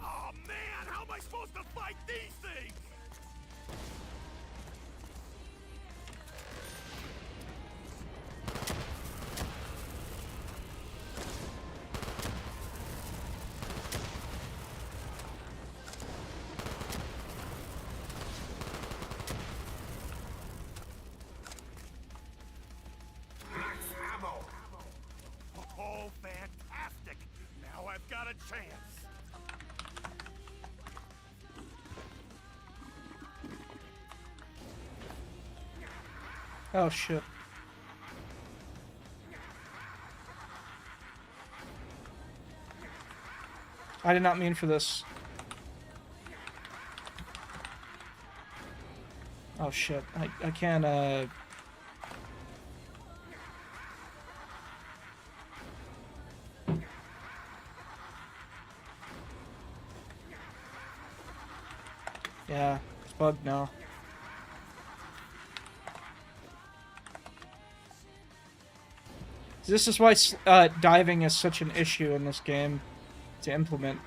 Oh man, how am I supposed to fight these things? Oh, fantastic! Now I've got a chance. Oh shit. I did not mean for this. Oh shit. I can't yeah, it's bugged now. This is why diving is such an issue in this game to implement.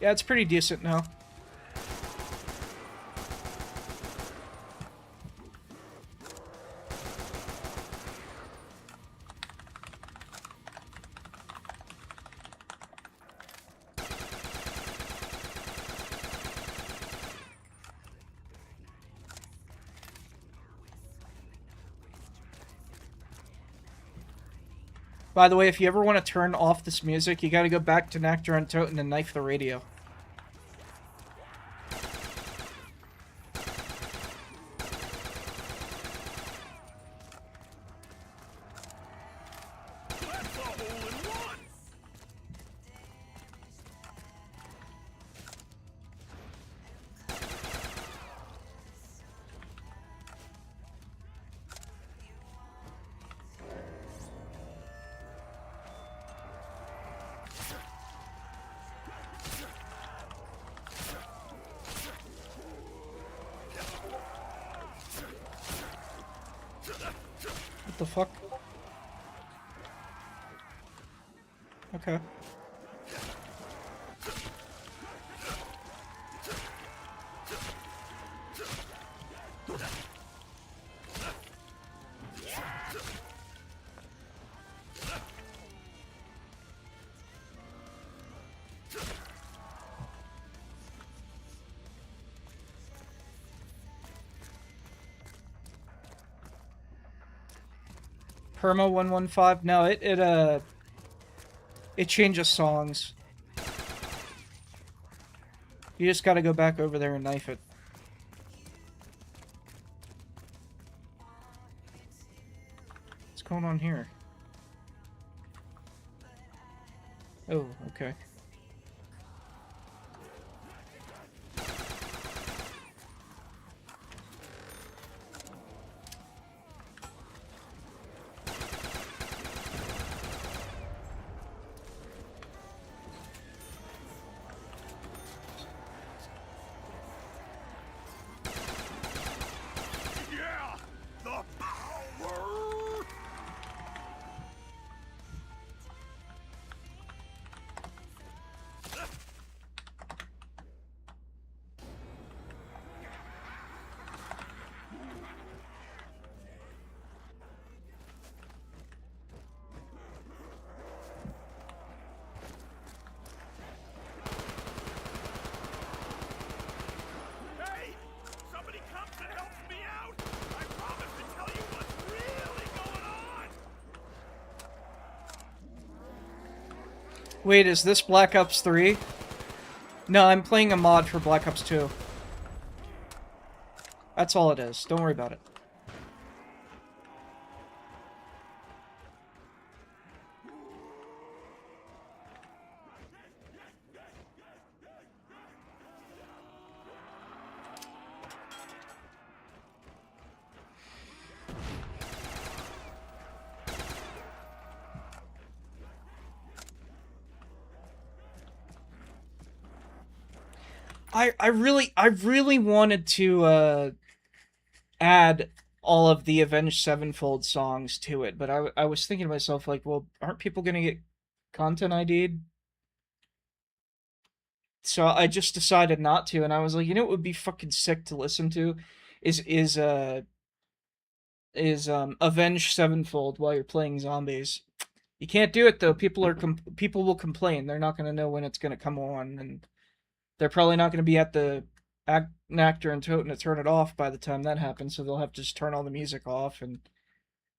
Yeah, it's pretty decent now. By the way, if you ever want to turn off this music, you gotta go back to Nectar and Toten and knife the radio. That's a hole in one! What the fuck? Okay. Perma 115. No, it changes songs. You just gotta go back over there and knife it. What's going on here? Oh, okay. Yeah! The power! Wait, is this Black Ops 3? No, I'm playing a mod for Black Ops 2. That's all it is. Don't worry about it. I really wanted to add all of the Avenged Sevenfold songs to it, but I was thinking to myself, like, well, aren't people gonna get content ID'd? So I just decided not to, and I was like, you know what would be fucking sick to listen to? Is Avenged Sevenfold while you're playing zombies. You can't do it though. People will complain. They're not gonna know when it's gonna come on, and they're probably not gonna be at the actor and toting to turn it off by the time that happens. So they'll have to just turn all the music off, and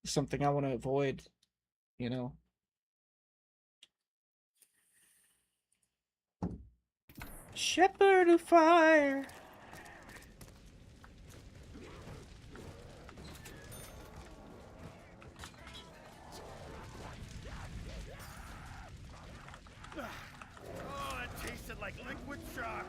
it's something I want to avoid. You know. Shepherd of fire. Oh, that tasted like liquid shock.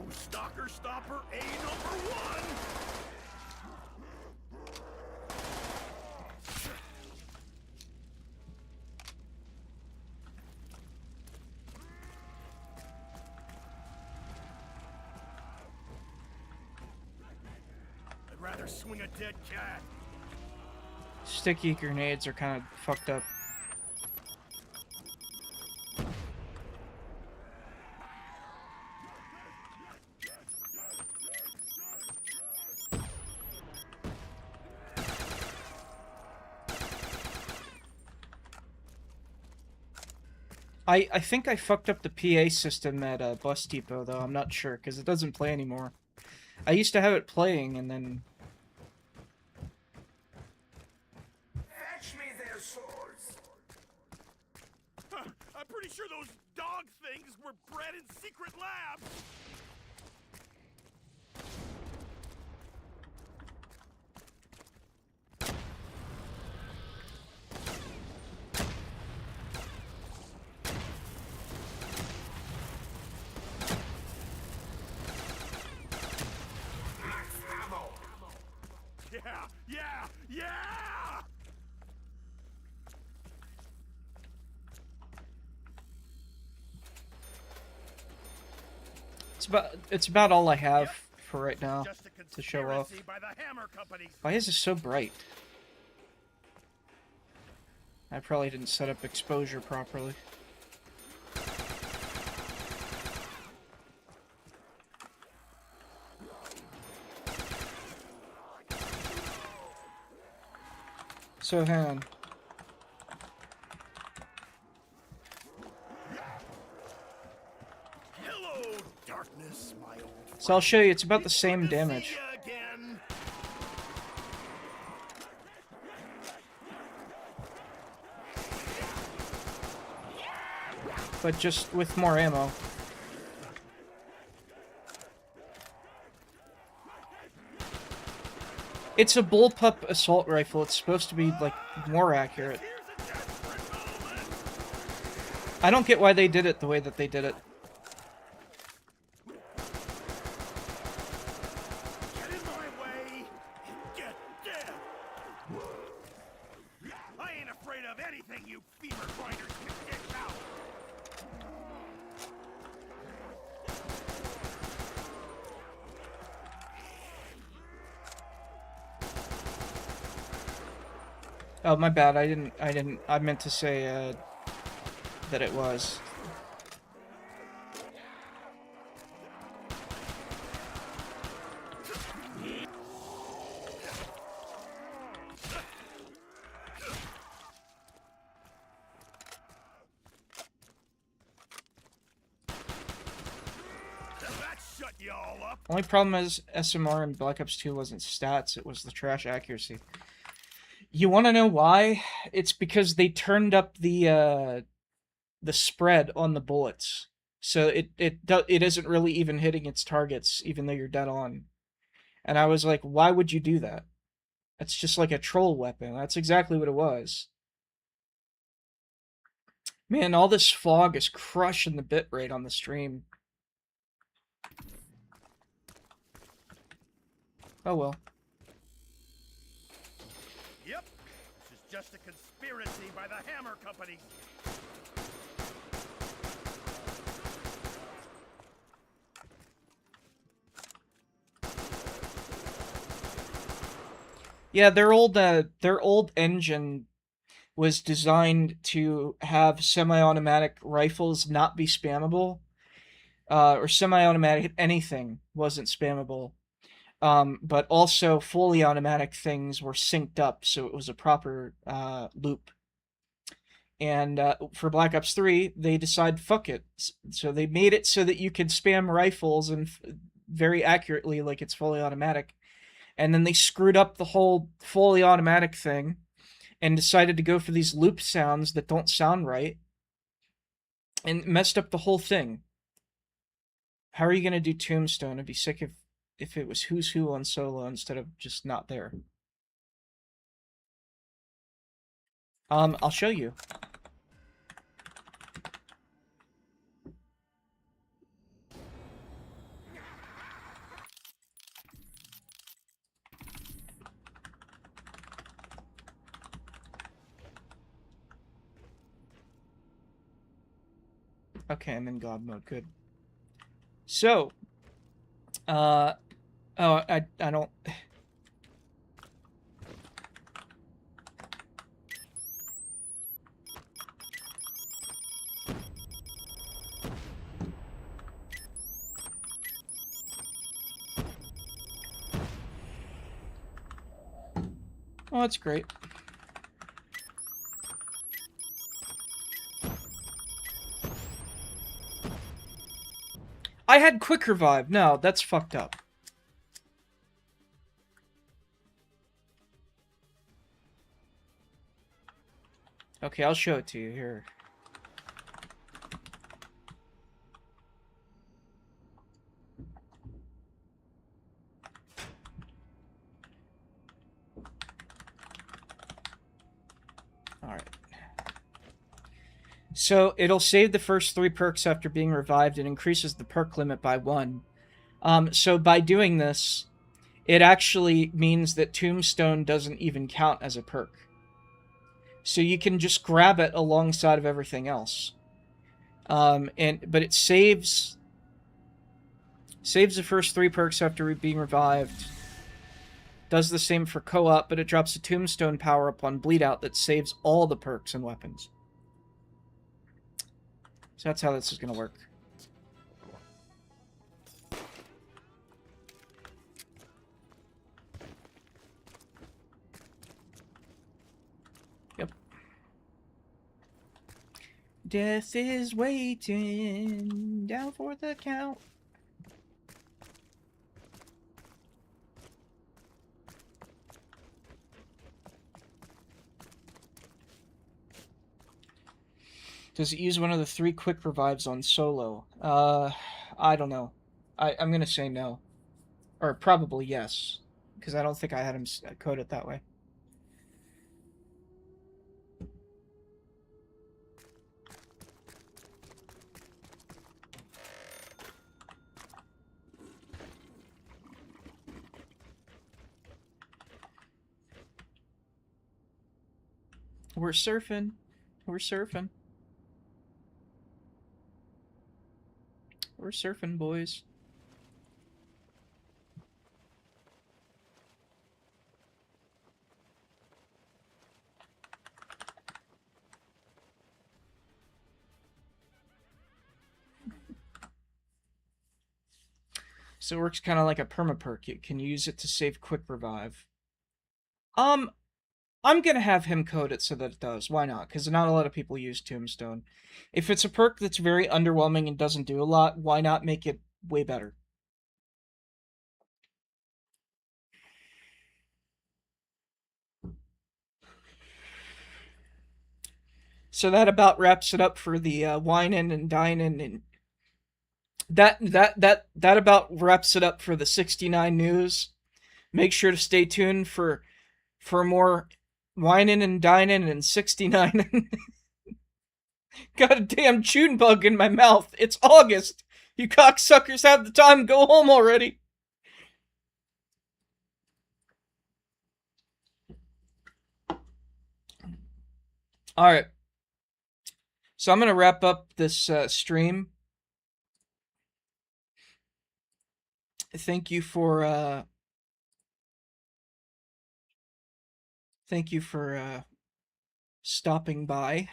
Stalker Stopper A #1! I'd rather swing a dead cat. Sticky grenades are kind of fucked up. I think I fucked up the PA system at Bus Depot, though. I'm not sure, because it doesn't play anymore. I used to have it playing, and then... Fetch me their swords. I'm pretty sure those dog things were bred in secret labs. Max ammo. Yeah! It's about all I have for right now Just a to show off. conspiracy by the Hammer companies. Why is this so bright? I probably didn't set up exposure properly. So hang on. Hello, darkness, my old So I'll show you, it's about the Good same to see damage. ya again. But just with more ammo. It's a bullpup assault rifle. It's supposed to be, like, more accurate. Here's a desperate moment. I don't get why they did it the way that they did it. Get in my way and get dead. I ain't afraid of anything you fever grinders can dish out. Oh, my bad. I meant to say, that it was. That shut you all up. Only problem is SMR in Black Ops 2 wasn't stats, it was the trash accuracy. You want to know why? It's because they turned up the spread on the bullets. So it isn't really even hitting its targets even though you're dead on. And I was like, why would you do that? That's just like a troll weapon. That's exactly what it was. Man, all this fog is crushing the bitrate on the stream. Oh well. Yep. This is just a conspiracy by the Hammer Company. Yeah, their old engine was designed to have semi-automatic rifles not be spammable, or semi-automatic anything wasn't spammable. But also fully automatic things were synced up, so it was a proper loop. And for Black Ops 3, they decided fuck it, so they made it so that you could spam rifles and very accurately, like it's fully automatic. And then they screwed up the whole fully automatic thing and decided to go for these loop sounds that don't sound right and messed up the whole thing. How are you going to do Tombstone? I'd be sick if it was Who's Who on solo instead of just not there. I'll show you. Okay, I'm in God mode. Good. So, oh, I don't. Oh, that's great. I had quick revive. No, that's fucked up. Okay, I'll show it to you here. Alright. So, it'll save the first 3 perks after being revived and increases the perk limit by 1. So by doing this, it actually means that Tombstone doesn't even count as a perk. So you can just grab it alongside of everything else. But it saves the first 3 perks after being revived. Does the same for co-op, but it drops a Tombstone power-up on Bleed Out that saves all the perks and weapons. So that's how this is going to work. Yep. Death is waiting down for the count. Does it use one of the 3 quick revives on solo? I don't know. I'm gonna say no. Or probably yes. Because I don't think I had him code it that way. We're surfing. We're surfing. We're surfing, boys. So it works kind of like a permaperk. You can use it to save quick revive. I'm gonna have him code it so that it does. Why not? Because not a lot of people use Tombstone. If it's a perk that's very underwhelming and doesn't do a lot, why not make it way better? So that about wraps it up for the whining and dining, and that about wraps it up for the 69 news. Make sure to stay tuned for more whining and dining and 69. Got a damn June bug in my mouth. It's August. You cocksuckers have the time. Go home already. All right. So I'm gonna wrap up this stream. Thank you for stopping by.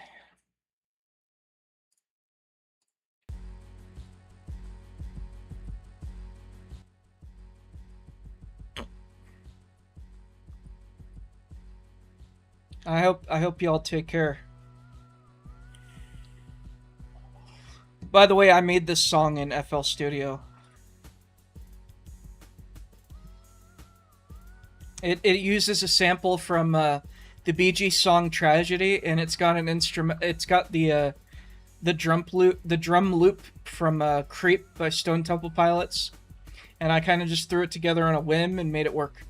I hope y'all take care. By the way, I made this song in FL Studio. It uses a sample from the Bee Gees song "Tragedy," and it's got an instrument. It's got the drum loop from "Creep" by Stone Temple Pilots, and I kind of just threw it together on a whim and made it work.